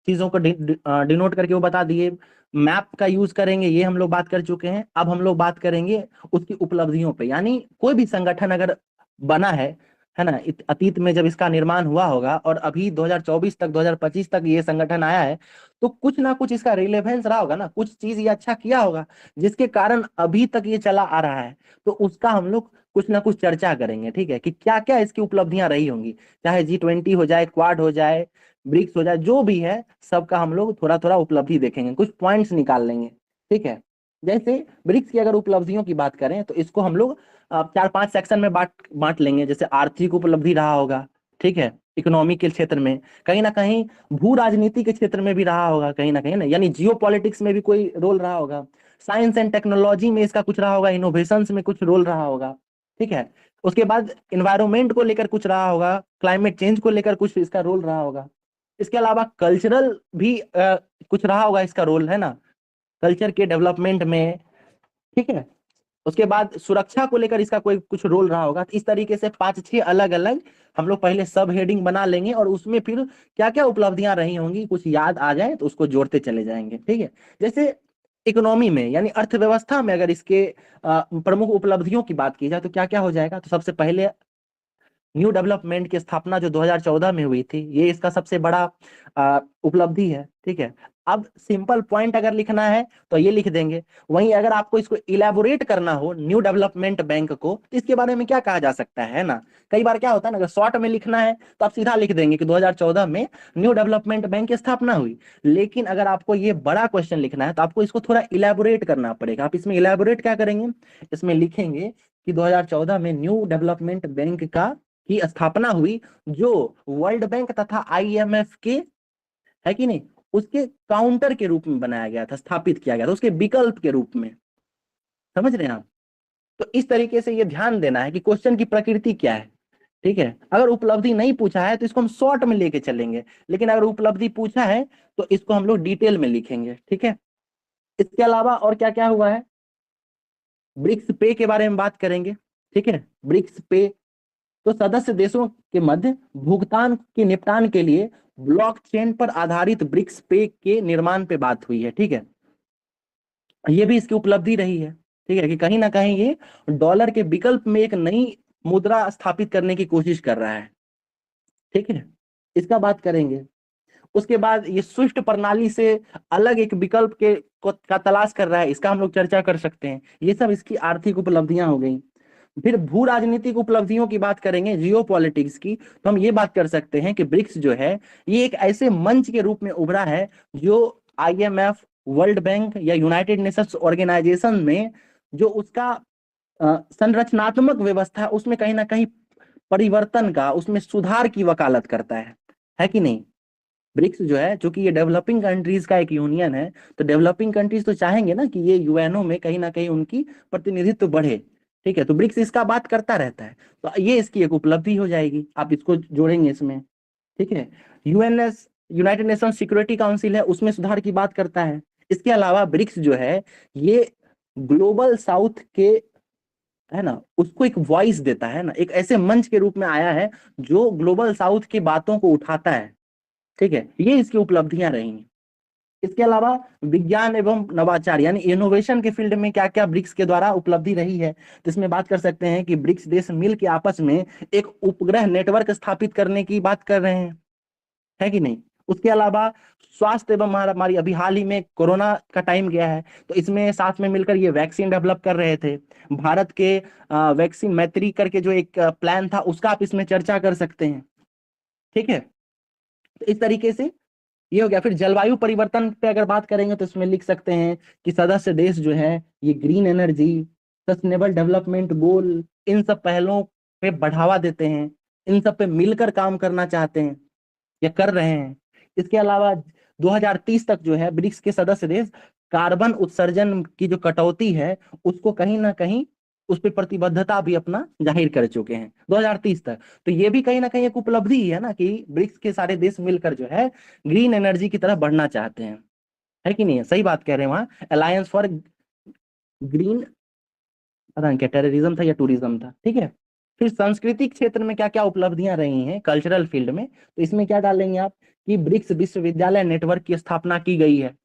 चीजों को डिनोट करके वो बता दिए। मैप का यूज करेंगे, ये हम लोग बात कर चुके हैं। अब हम लोग बात करेंगे उसकी उपलब्धियों पे, यानी कोई भी संगठन अगर बना है ना, अतीत में जब इसका निर्माण हुआ होगा और अभी 2024 तक 2025 तक ये संगठन आया है, तो कुछ ना कुछ इसका रिलेवेंस रहा होगा ना, कुछ चीज ये अच्छा किया होगा जिसके कारण अभी तक ये चला आ रहा है। तो उसका हम लोग कुछ ना कुछ चर्चा करेंगे, ठीक है, कि क्या क्या इसकी उपलब्धियां रही होंगी, चाहे G20 हो जाए, क्वाड हो जाए, ब्रिक्स हो जाए, जो भी है सबका हम लोग थोड़ा थोड़ा उपलब्धि देखेंगे, कुछ पॉइंट्स निकाल लेंगे, ठीक है। जैसे ब्रिक्स की अगर उपलब्धियों की बात करें तो इसको हम लोग 4-5 सेक्शन में बांट लेंगे। जैसे आर्थिक उपलब्धि रहा होगा, ठीक है, इकोनॉमी के क्षेत्र में, कहीं ना कहीं भू राजनीति के क्षेत्र में भी रहा होगा, कहीं ना कहीं ना, यानी जियो पॉलिटिक्स में भी कोई रोल रहा होगा, साइंस एंड टेक्नोलॉजी में इसका कुछ रहा होगा, इनोवेशंस में कुछ रोल रहा होगा, ठीक है। उसके बाद इन्वायरमेंट को लेकर कुछ रहा होगा, क्लाइमेट चेंज को लेकर कुछ इसका रोल रहा होगा। इसके अलावा कल्चरल भी कुछ रहा होगा इसका रोल, है ना, कल्चर के डेवलपमेंट में, ठीक है। उसके बाद सुरक्षा को लेकर इसका कोई कुछ रोल रहा होगा। तो इस तरीके से 5-6 अलग अलग हम लोग पहले सब हेडिंग बना लेंगे और उसमें फिर क्या क्या उपलब्धियां रही होंगी कुछ याद आ जाए तो उसको जोड़ते चले जाएंगे, ठीक है। जैसे इकोनॉमी में यानी अर्थव्यवस्था में अगर इसके प्रमुख उपलब्धियों की बात की जाए तो क्या क्या हो जाएगा। तो सबसे पहले न्यू डेवलपमेंट की स्थापना जो 2014 में हुई थी, ये इसका सबसे बड़ा उपलब्धि है, ठीक है। अब सिंपल पॉइंट अगर लिखना है तो ये लिख देंगे। वहीं अगर आपको इसको इलेबोरेट करना हो न्यू डेवलपमेंट बैंक को, तो इसके बारे में क्या कहा जा सकता है ना। कई बार क्या होता है ना, अगर शॉर्ट में लिखना है तो आप सीधा लिख देंगे कि 2014 में न्यू डेवलपमेंट बैंक की स्थापना हुई। लेकिन अगर आपको ये बड़ा क्वेश्चन लिखना है तो आपको इसको थोड़ा इलेबोरेट करना पड़ेगा। आप इसमें इलेबोरेट क्या करेंगे, इसमें लिखेंगे कि 2014 में न्यू डेवलपमेंट बैंक की स्थापना हुई, जो वर्ल्ड बैंक तथा IMF के, है कि नहीं, उसके काउंटर के रूप में बनाया गया था, स्थापित किया गया था, उसके विकल्प के रूप में। समझ रहे हैं आप। तो इस तरीके से ये ध्यान देना है कि क्वेश्चन की प्रकृति क्या है। ठीक है, अगर उपलब्धि नहीं पूछा है तो इसको हम शॉर्ट में लेके चलेंगे, लेकिन अगर उपलब्धि पूछा है तो इसको हम लोग डिटेल में लिखेंगे। ठीक है, इसके अलावा और क्या क्या हुआ है, ब्रिक्स पे के बारे में बात करेंगे। ठीक है, ब्रिक्स पे तो सदस्य देशों के मध्य भुगतान के निपटान के लिए ब्लॉकचेन पर आधारित ब्रिक्स पे के निर्माण पे बात हुई है। ठीक है, ये भी इसकी उपलब्धि रही है। ठीक है, कि कहीं ना कहीं ये डॉलर के विकल्प में एक नई मुद्रा स्थापित करने की कोशिश कर रहा है। ठीक है, इसका बात करेंगे। उसके बाद ये स्विफ्ट प्रणाली से अलग एक विकल्प का तलाश कर रहा है, इसका हम लोग चर्चा कर सकते हैं। ये सब इसकी आर्थिक उपलब्धियां हो गई। फिर भू राजनीतिक उपलब्धियों की बात करेंगे, जियो पॉलिटिक्स की, तो हम ये बात कर सकते हैं कि ब्रिक्स जो है ये एक ऐसे मंच के रूप में उभरा है जो IMF, वर्ल्ड बैंक या यूनाइटेड नेशंस ऑर्गेनाइजेशन में जो उसका संरचनात्मक व्यवस्था है उसमें कहीं ना कहीं परिवर्तन का, उसमें सुधार की वकालत करता है कि नहीं। ब्रिक्स जो है, चूंकि ये डेवलपिंग कंट्रीज का एक यूनियन है, तो डेवलपिंग कंट्रीज तो चाहेंगे ना कि ये UNO में कहीं ना कहीं उनकी प्रतिनिधित्व बढ़े। ठीक है, तो ब्रिक्स इसका बात करता रहता है, तो ये इसकी एक उपलब्धि हो जाएगी, आप इसको जोड़ेंगे इसमें। ठीक है, UNS, United nation security council है, उसमें सुधार की बात करता है। इसके अलावा ब्रिक्स जो है ये ग्लोबल साउथ के, है ना, उसको एक वॉइस देता है ना, एक ऐसे मंच के रूप में आया है जो ग्लोबल साउथ की बातों को उठाता है। ठीक है, ये इसकी उपलब्धियां रही हैं। इसके अलावा विज्ञान एवं नवाचार यानी इनोवेशन के फील्ड में क्या क्या ब्रिक्स के द्वारा उपलब्धि रही है, तो इसमें बात कर सकते हैं कि ब्रिक्स देश मिल के आपस में एक उपग्रह नेटवर्क स्थापित करने की बात कर रहे हैं, है कि नहीं। उसके अलावा स्वास्थ्य एवं महामारी, अभी हाल ही में कोरोना का टाइम गया है, तो इसमें साथ में मिलकर ये वैक्सीन डेवलप कर रहे थे। भारत के वैक्सीन मैत्री करके जो एक प्लान था उसका आप इसमें चर्चा कर सकते हैं। ठीक है, तो इस तरीके से ये हो गया। फिर जलवायु परिवर्तन पे अगर बात करेंगे तो इसमें लिख सकते हैं कि सदस्य देश जो है ये green energy, sustainable development goal, इन सब पहलों पे बढ़ावा देते हैं, इन सब पे मिलकर काम करना चाहते हैं या कर रहे हैं। इसके अलावा 2030 तक जो है ब्रिक्स के सदस्य देश कार्बन उत्सर्जन की जो कटौती है उसको कहीं ना कहीं उस पर प्रतिबद्धता भी अपना जाहिर कर चुके हैं 2030 तक। तो ये भी कहीं ना कहीं एक उपलब्धि ही है ना कि ब्रिक्स के सारे देश मिलकर जो है ग्रीन एनर्जी की तरफ बढ़ना चाहते हैं, है कि नहीं है। सही बात कह रहे हैं, वहां अलायंस फॉर ग्रीन, पता नहीं क्या टेररिज्म था या टूरिज्म था। ठीक है, फिर सांस्कृतिक क्षेत्र में क्या क्या उपलब्धियां रही हैं कल्चरल फील्ड में, तो इसमें क्या डालेंगे आप कि ब्रिक्स विश्वविद्यालय नेटवर्क की स्थापना की गई है।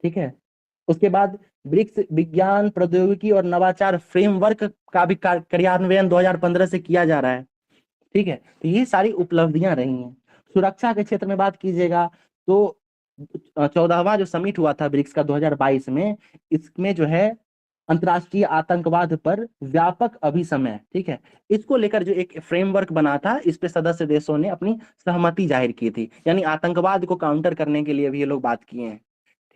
ठीक है, उसके बाद ब्रिक्स विज्ञान प्रौद्योगिकी और नवाचार फ्रेमवर्क का भी कार्यान्वयन 2015 से किया जा रहा है। ठीक है, तो ये सारी उपलब्धियां रही हैं। सुरक्षा के क्षेत्र में बात कीजिएगा तो 14वां जो समिट हुआ था ब्रिक्स का 2022 में, इसमें जो है अंतर्राष्ट्रीय आतंकवाद पर व्यापक अभिसमय, ठीक है, इसको लेकर जो एक फ्रेमवर्क बना था, इस पे सदस्य देशों ने अपनी सहमति जाहिर की थी, यानी आतंकवाद को काउंटर करने के लिए भी ये लोग बात किए हैं।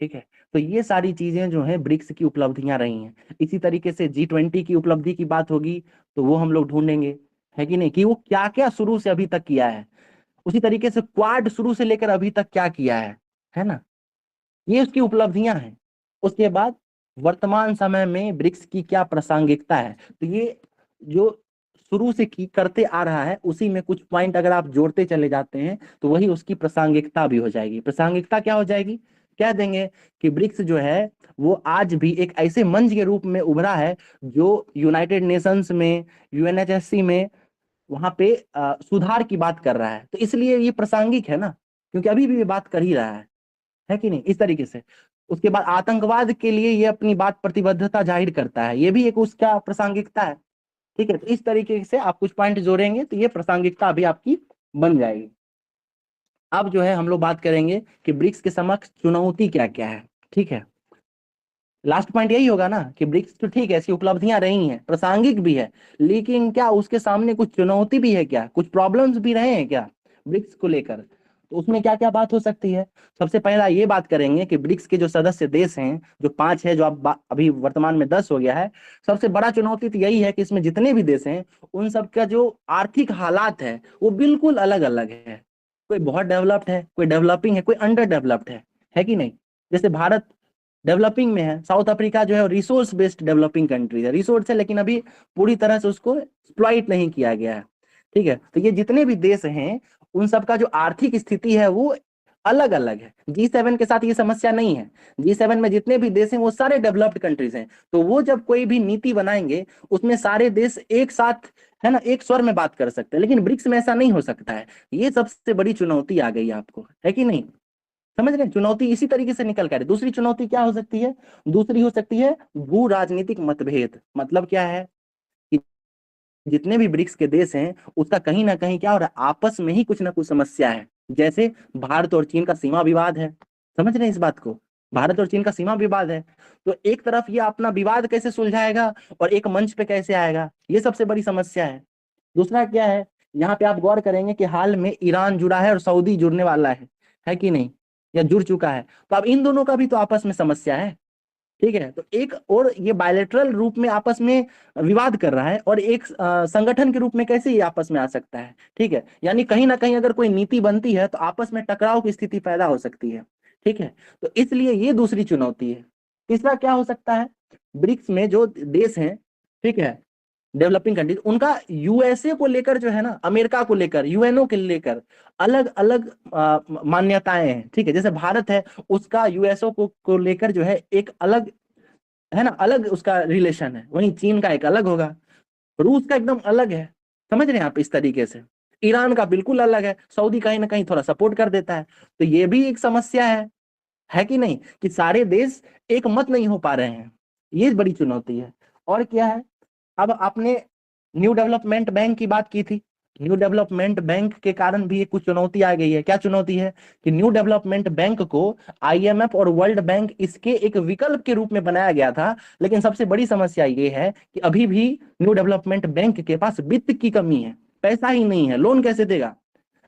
ठीक है, तो ये सारी चीजें जो है ब्रिक्स की उपलब्धियां रही हैं। इसी तरीके से G20 की उपलब्धि की बात होगी तो वो हम लोग ढूंढेंगे, है कि नहीं, कि वो क्या क्या शुरू से अभी तक किया है। उसी तरीके से क्वाड शुरू से लेकर अभी तक क्या किया है ना, ये उसकी उपलब्धियां हैं। उसके बाद वर्तमान समय में ब्रिक्स की क्या प्रासंगिकता है, तो ये जो शुरू से करते आ रहा है उसी में कुछ पॉइंट अगर आप जोड़ते चले जाते हैं तो वही उसकी प्रासंगिकता भी हो जाएगी। प्रासंगिकता क्या हो जाएगी, कह देंगे कि ब्रिक्स जो है वो आज भी एक ऐसे मंच के रूप में उभरा है जो यूनाइटेड नेशंस में, UNHC में वहां पे सुधार की बात कर रहा है, तो इसलिए ये प्रासंगिक है ना, क्योंकि अभी भी ये बात कर ही रहा है कि नहीं, इस तरीके से। उसके बाद आतंकवाद के लिए ये अपनी बात प्रतिबद्धता जाहिर करता है, ये भी एक उसका प्रासंगिकता है। ठीक है, तो इस तरीके से आप कुछ पॉइंट जोड़ेंगे तो ये प्रासंगिकता भी आपकी बन जाएगी। अब जो है हम लोग बात करेंगे कि ब्रिक्स के समक्ष चुनौती क्या क्या है। ठीक है, लास्ट पॉइंट यही होगा ना कि ब्रिक्स तो ठीक है, इसकी उपलब्धियां रही हैं, प्रासंगिक भी है, लेकिन क्या उसके सामने कुछ चुनौती भी है, क्या कुछ प्रॉब्लम्स भी रहे हैं क्या ब्रिक्स को लेकर, तो उसमें क्या क्या बात हो सकती है। सबसे पहला ये बात करेंगे कि ब्रिक्स के जो सदस्य देश हैं, जो 5 है, जो अब अभी वर्तमान में 10 हो गया है, सबसे बड़ा चुनौती तो यही है कि इसमें जितने भी देश हैं उन सब का जो आर्थिक हालात है वो बिल्कुल अलग अलग है। कोई बहुत डेवलप्ड है, कोई डेवलपिंग है, कोई अंडर डेवलप्ड है कि नहीं। जैसे भारत डेवलपिंग में है, साउथ अफ्रीका जो है रिसोर्स बेस्ड डेवलपिंग कंट्री है, रिसोर्स है लेकिन अभी पूरी तरह से उसको एक्सप्लॉइट नहीं किया गया है। ठीक है, तो ये जितने भी देश हैं उन सब का जो आर्थिक स्थिति है वो अलग अलग है। G7 के साथ ये समस्या नहीं है। G7 में जितने भी देश हैं वो सारे डेवलप्ड कंट्रीज हैं, तो वो जब कोई भी नीति बनाएंगे उसमें सारे देश एक साथ, है ना, एक स्वर में बात कर सकते हैं, लेकिन ब्रिक्स में ऐसा नहीं हो सकता है। ये सबसे बड़ी चुनौती आ गई आपको, है कि नहीं। समझ रहे हैं, चुनौती इसी तरीके से निकल कर। दूसरी चुनौती क्या हो सकती है, दूसरी हो सकती है भू राजनीतिक मतभेद। मतलब क्या है कि जितने भी ब्रिक्स के देश हैं उसका कहीं ना कहीं क्या हो रहा है, आपस में ही कुछ ना कुछ समस्या है। जैसे भारत और चीन का सीमा विवाद है, समझ रहे हैं इस बात को, भारत और चीन का सीमा विवाद है, तो एक तरफ ये अपना विवाद कैसे सुलझाएगा और एक मंच पे कैसे आएगा, ये सबसे बड़ी समस्या है। दूसरा क्या है, यहाँ पे आप गौर करेंगे कि हाल में ईरान जुड़ा है और सऊदी जुड़ने वाला है कि नहीं, या जुड़ चुका है, तो अब इन दोनों का भी तो आपस में समस्या है। ठीक है, तो एक और ये बायलैटरल रूप में आपस में विवाद कर रहा है और एक संगठन के रूप में कैसे ये आपस में आ सकता है। ठीक है, यानी कहीं ना कहीं अगर कोई नीति बनती है तो आपस में टकराव की स्थिति पैदा हो सकती है। ठीक है, तो इसलिए ये दूसरी चुनौती है। तीसरा क्या हो सकता है, ब्रिक्स में जो देश हैं, ठीक है, डेवलपिंग कंट्रीज, उनका यूएसए को लेकर जो है ना, अमेरिका को लेकर, यूएनओ के लेकर अलग अलग मान्यताएं हैं। ठीक है, जैसे भारत है उसका यूएसओ को लेकर जो है एक अलग, है ना, अलग उसका रिलेशन है, वहीं चीन का एक अलग होगा, रूस का एकदम अलग है। समझ रहे हैं आप, इस तरीके से ईरान का बिल्कुल अलग है, सऊदी कहीं ना कहीं थोड़ा सपोर्ट कर देता है, तो ये भी एक समस्या है कि नहीं, कि सारे देश एक मत नहीं हो पा रहे हैं, ये बड़ी चुनौती है। और क्या है, अब आपने न्यू डेवलपमेंट बैंक की बात की थी, न्यू डेवलपमेंट बैंक के कारण भी एक कुछ चुनौती आ गई है। क्या चुनौती है कि न्यू डेवलपमेंट बैंक को आईएमएफ और वर्ल्ड बैंक इसके एक विकल्प के रूप में बनाया गया था, लेकिन सबसे बड़ी समस्या ये है कि अभी भी न्यू डेवलपमेंट बैंक के पास वित्त की कमी है, पैसा ही नहीं है, लोन कैसे देगा।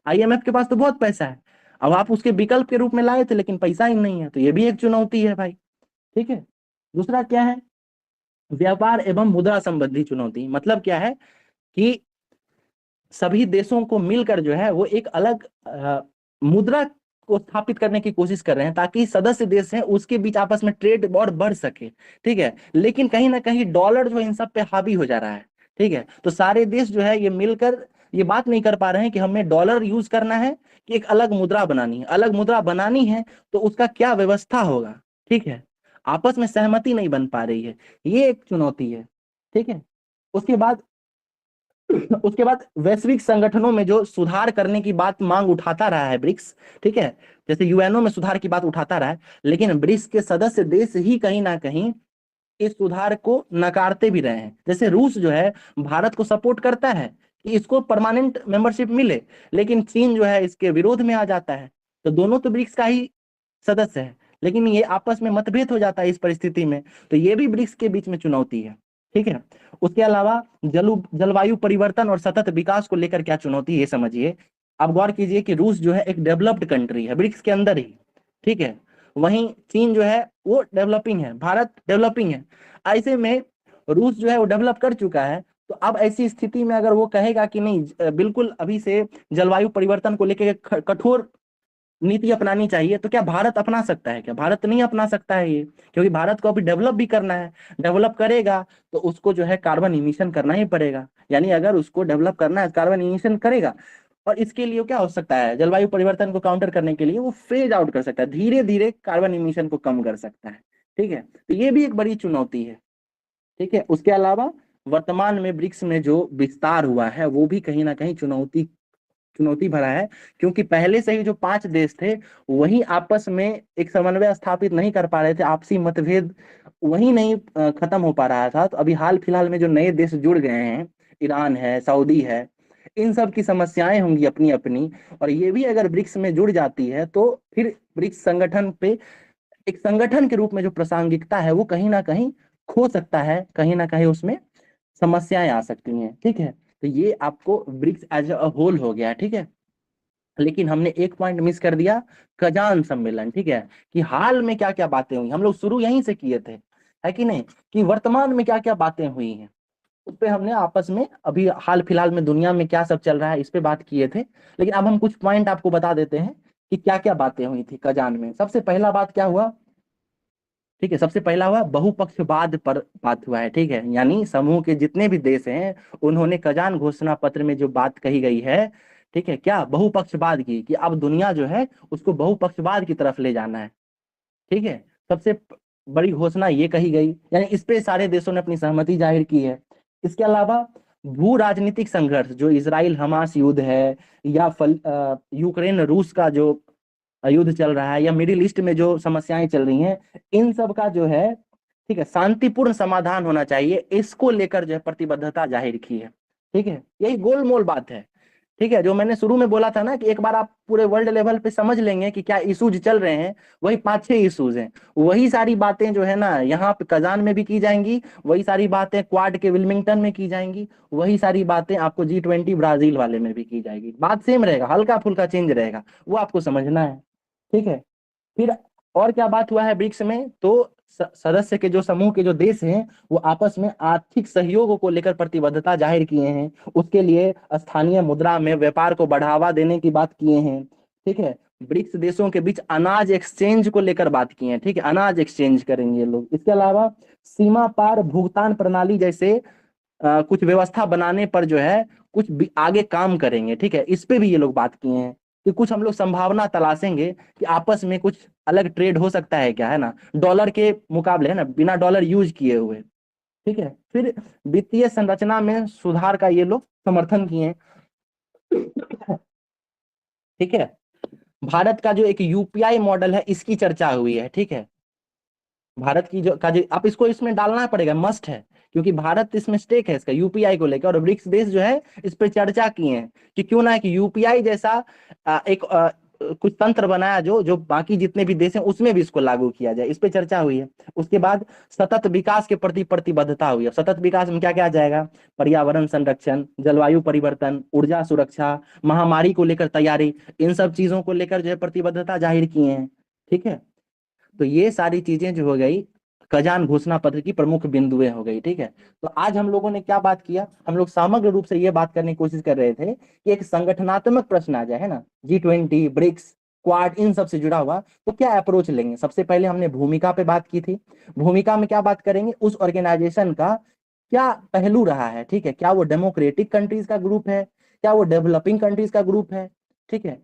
आईएमएफ के पास तो बहुत पैसा है, अब आप उसके विकल्प के रूप में लाए थे लेकिन पैसा ही नहीं है, तो ये भी एक चुनौती है भाई। ठीक है, दूसरा क्या है, व्यापार एवं मुद्रा संबंधी चुनौती। मतलब क्या है कि सभी देशों को मिलकर जो है वो एक अलग मुद्रा को स्थापित करने की कोशिश कर रहे हैं ताकि सदस्य देश हैं उसके बीच आपस में ट्रेड और बढ़ सके। ठीक है, लेकिन कहीं ना कहीं डॉलर जो है इन सब पे हावी हो जा रहा है। ठीक है, तो सारे देश जो है ये मिलकर ये बात नहीं कर पा रहे हैं कि हमें डॉलर यूज करना है कि एक अलग मुद्रा बनानी है। अलग मुद्रा बनानी है तो उसका क्या व्यवस्था होगा। ठीक है, आपस में सहमति नहीं बन पा रही है, ये एक चुनौती है। ठीक है, उसके बाद वैश्विक संगठनों में जो सुधार करने की बात मांग उठाता रहा है ब्रिक्स। ठीक है, जैसे यूएनओ में सुधार की बात उठाता रहा है, लेकिन ब्रिक्स के सदस्य देश ही कहीं ना कहीं इस सुधार को नकारते भी रहे हैं। जैसे रूस जो है भारत को सपोर्ट करता है कि इसको परमानेंट मेंबरशिप मिले, लेकिन चीन जो है इसके विरोध में आ जाता है। तो दोनों तो ब्रिक्स का ही सदस्य है, लेकिन ये आपस में मतभेद हो जाता है इस परिस्थिति में, तो ये भी ब्रिक्स के बीच में चुनौती है। ठीक है, उसके अलावा जलवायु परिवर्तन और सतत विकास को लेकर क्या चुनौती है ये समझिए। आप गौर कीजिए कि रूस जो है एक डेवलप्ड कंट्री है ब्रिक्स के अंदर ही। ठीक है, वहीं चीन जो है वो डेवलपिंग है, भारत डेवलपिंग है। ऐसे में रूस जो है वो डेवलप कर चुका है, तो अब ऐसी स्थिति में अगर वो कहेगा कि नहीं बिल्कुल अभी से जलवायु परिवर्तन को लेकर कठोर नीति अपनानी चाहिए, तो क्या भारत अपना सकता है? क्या भारत नहीं अपना सकता है ये, क्योंकि भारत को अभी डेवलप भी करना है। डेवलप करेगा तो उसको जो है कार्बन इमिशन करना ही पड़ेगा, यानी अगर उसको डेवलप करना है कार्बन इमिशन करेगा, और इसके लिए क्या हो सकता है, जलवायु परिवर्तन को काउंटर करने के लिए वो फेज आउट कर सकता है, धीरे धीरे कार्बन इमिशन को कम कर सकता है। ठीक है, तो ये भी एक बड़ी चुनौती है। ठीक है, उसके अलावा वर्तमान में ब्रिक्स में जो विस्तार हुआ है वो भी कहीं ना कहीं चुनौती भरा है, क्योंकि पहले से ही जो 5 देश थे वही आपस में एक समन्वय स्थापित नहीं कर पा रहे थे, आपसी मतभेद वही नहीं खत्म हो पा रहा था। तो अभी हाल फिलहाल में जो नए देश जुड़ गए हैं, ईरान है, सऊदी है, इन सब की समस्याएं होंगी अपनी अपनी, और ये भी अगर ब्रिक्स में जुड़ जाती है तो फिर ब्रिक्स संगठन पे एक संगठन के रूप में जो प्रासंगिकता है वो कहीं ना कहीं खो सकता है, कहीं ना कहीं उसमें समस्याएं आ सकती हैं। ठीक है, तो ये आपको ब्रिक्स एज अ होल हो गया। ठीक है, लेकिन हमने एक पॉइंट मिस कर दिया, कजान सम्मेलन। ठीक है, कि हाल में क्या क्या बातें हुई, हम लोग शुरू यहीं से किए थे, है कि नहीं, कि वर्तमान में क्या क्या बातें हुई हैं, उस पे हमने आपस में अभी हाल फिलहाल में दुनिया में क्या सब चल रहा है इस पे बात किए थे। लेकिन अब हम कुछ पॉइंट आपको बता देते हैं कि क्या क्या बातें हुई थी कजान में। सबसे पहला बात क्या हुआ, ठीक है, सबसे पहला हुआ बहुपक्षवाद पर बात हुआ है। ठीक है, यानी समूह के जितने भी देश हैं उन्होंने कजान घोषणा पत्र में जो बात कही गई है, ठीक है, क्या बहुपक्षवाद की, कि अब दुनिया जो है उसको बहुपक्षवाद की तरफ ले जाना है। ठीक है, सबसे बड़ी घोषणा ये कही गई, यानी इस पे सारे देशों ने अपनी सहमति जाहिर की है। इसके अलावा भू राजनीतिक संघर्ष, जो इजराइल हमास युद्ध है, या यूक्रेन रूस का जो युद्ध चल रहा है, या मिडिल ईस्ट में जो समस्याएं चल रही हैं, इन सब का जो है, ठीक है, शांतिपूर्ण समाधान होना चाहिए, इसको लेकर जो है प्रतिबद्धता जाहिर की है। ठीक है, यही गोलमोल बात है। ठीक है, जो मैंने शुरू में बोला था ना कि एक बार आप पूरे वर्ल्ड लेवल पे समझ लेंगे कि क्या इश्यूज चल रहे हैं, वही 5-6 इश्यूज हैं, वही सारी बातें जो है ना यहाँ पे कजान में भी की जाएंगी, वही सारी बातें क्वाड के विल्मिंगटन में की जाएंगी, वही सारी बातें आपको G20 ब्राजील वाले में भी की जाएगी। बात सेम रहेगा, हल्का फुल्का चेंज रहेगा, वो आपको समझना है। ठीक है, फिर और क्या बात हुआ है ब्रिक्स में, तो सदस्य के जो समूह के जो देश हैं वो आपस में आर्थिक सहयोग को लेकर प्रतिबद्धता जाहिर किए हैं, उसके लिए स्थानीय मुद्रा में व्यापार को बढ़ावा देने की बात किए हैं। ठीक है, ब्रिक्स देशों के बीच अनाज एक्सचेंज को लेकर बात की है। ठीक है, अनाज एक्सचेंज करेंगे ये लोग। इसके अलावा सीमा पार भुगतान प्रणाली जैसे कुछ व्यवस्था बनाने पर जो है कुछ आगे काम करेंगे। ठीक है, इस पे भी ये लोग बात किए हैं कि कुछ हम लोग संभावना तलाशेंगे कि आपस में कुछ अलग ट्रेड हो सकता है क्या, है ना, डॉलर के मुकाबले, है ना, बिना डॉलर यूज किए हुए। ठीक है, फिर वित्तीय संरचना में सुधार का ये लोग समर्थन किए। ठीक है, भारत का जो एक यूपीआई मॉडल है इसकी चर्चा हुई है। ठीक है, भारत की जो आप इसको इसमें डालना पड़ेगा, मस्ट है, क्योंकि भारत इसमें स्टेक है इसका यूपीआई को लेकर, और ब्रिक्स देश जो है इस पे चर्चा किए हैं कि क्यों ना कि यूपीआई जैसा एक कुछ तंत्र बनाया जो जो बाकी जितने भी देश हैं उसमें भी इसको लागू किया जाए, इस पे चर्चा हुई है। उसके बाद सतत विकास के प्रति प्रतिबद्धता हुई है। सतत विकास में क्या क्या आ जाएगा, पर्यावरण संरक्षण, जलवायु परिवर्तन, ऊर्जा सुरक्षा, महामारी को लेकर तैयारी, इन सब चीजों को लेकर जो है प्रतिबद्धता जाहिर किए हैं। ठीक है, तो ये सारी चीजें जो हो गई कजान घोषणा पत्र की प्रमुख बिंदुएं हो गई। ठीक है, तो आज हम लोगों ने क्या बात किया, हम लोग समग्र रूप से ये बात करने की कोशिश कर रहे थे कि एक संगठनात्मक प्रश्न आ जाए, है ना, G20 ब्रिक्स क्वाड इन सब से जुड़ा हुआ, तो क्या अप्रोच लेंगे। सबसे पहले हमने भूमिका पे बात की थी, भूमिका में क्या बात करेंगे, उस ऑर्गेनाइजेशन का क्या पहलू रहा है। ठीक है, क्या वो डेमोक्रेटिक कंट्रीज का ग्रुप है, क्या वो डेवलपिंग कंट्रीज का ग्रुप है। ठीक है,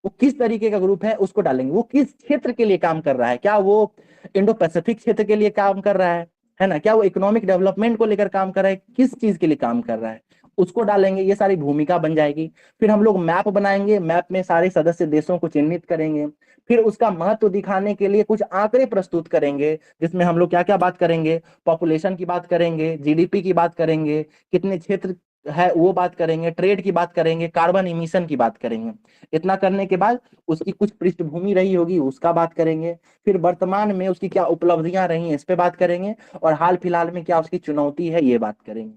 वो किस तरीके का ग्रुप है उसको डालेंगे, वो किस क्षेत्र के लिए काम कर रहा है, क्या वो इंडो पैसिफिक क्षेत्र के लिए काम कर रहा है ना, क्या वो इकोनॉमिक डेवलपमेंट को लेकर काम कर रहा है, किस चीज के लिए काम कर रहा है, उसको डालेंगे। ये सारी भूमिका बन जाएगी। फिर हम लोग मैप बनाएंगे, मैप में सारे सदस्य देशों को चिन्हित करेंगे, फिर उसका महत्व दिखाने के लिए कुछ आंकड़े प्रस्तुत करेंगे, जिसमें हम लोग क्या क्या बात करेंगे, पॉपुलेशन की बात करेंगे, जीडीपी की बात करेंगे, कितने क्षेत्र है वो बात करेंगे, ट्रेड की बात करेंगे, कार्बन इमिशन की बात करेंगे। इतना करने के बाद उसकी कुछ पृष्ठभूमि रही होगी उसका बात करेंगे, फिर वर्तमान में उसकी क्या उपलब्धियां रही हैं इस पे बात करेंगे, और हाल फिलहाल में क्या उसकी चुनौती है ये बात करेंगे।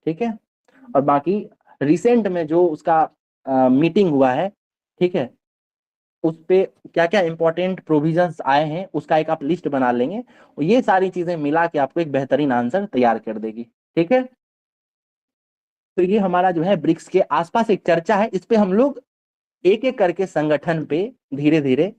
ठीक है, और बाकी रिसेंट में जो उसका मीटिंग हुआ है, ठीक है, उस पे क्या क्या इंपॉर्टेंट प्रोविजंस आए हैं उसका एक आप लिस्ट बना लेंगे, और ये सारी चीजें मिला के आपको एक बेहतरीन आंसर तैयार कर देगी। ठीक है, तो ये हमारा जो है ब्रिक्स के आसपास एक चर्चा है, इस पे हम लोग एक एक करके संगठन पे धीरे धीरे,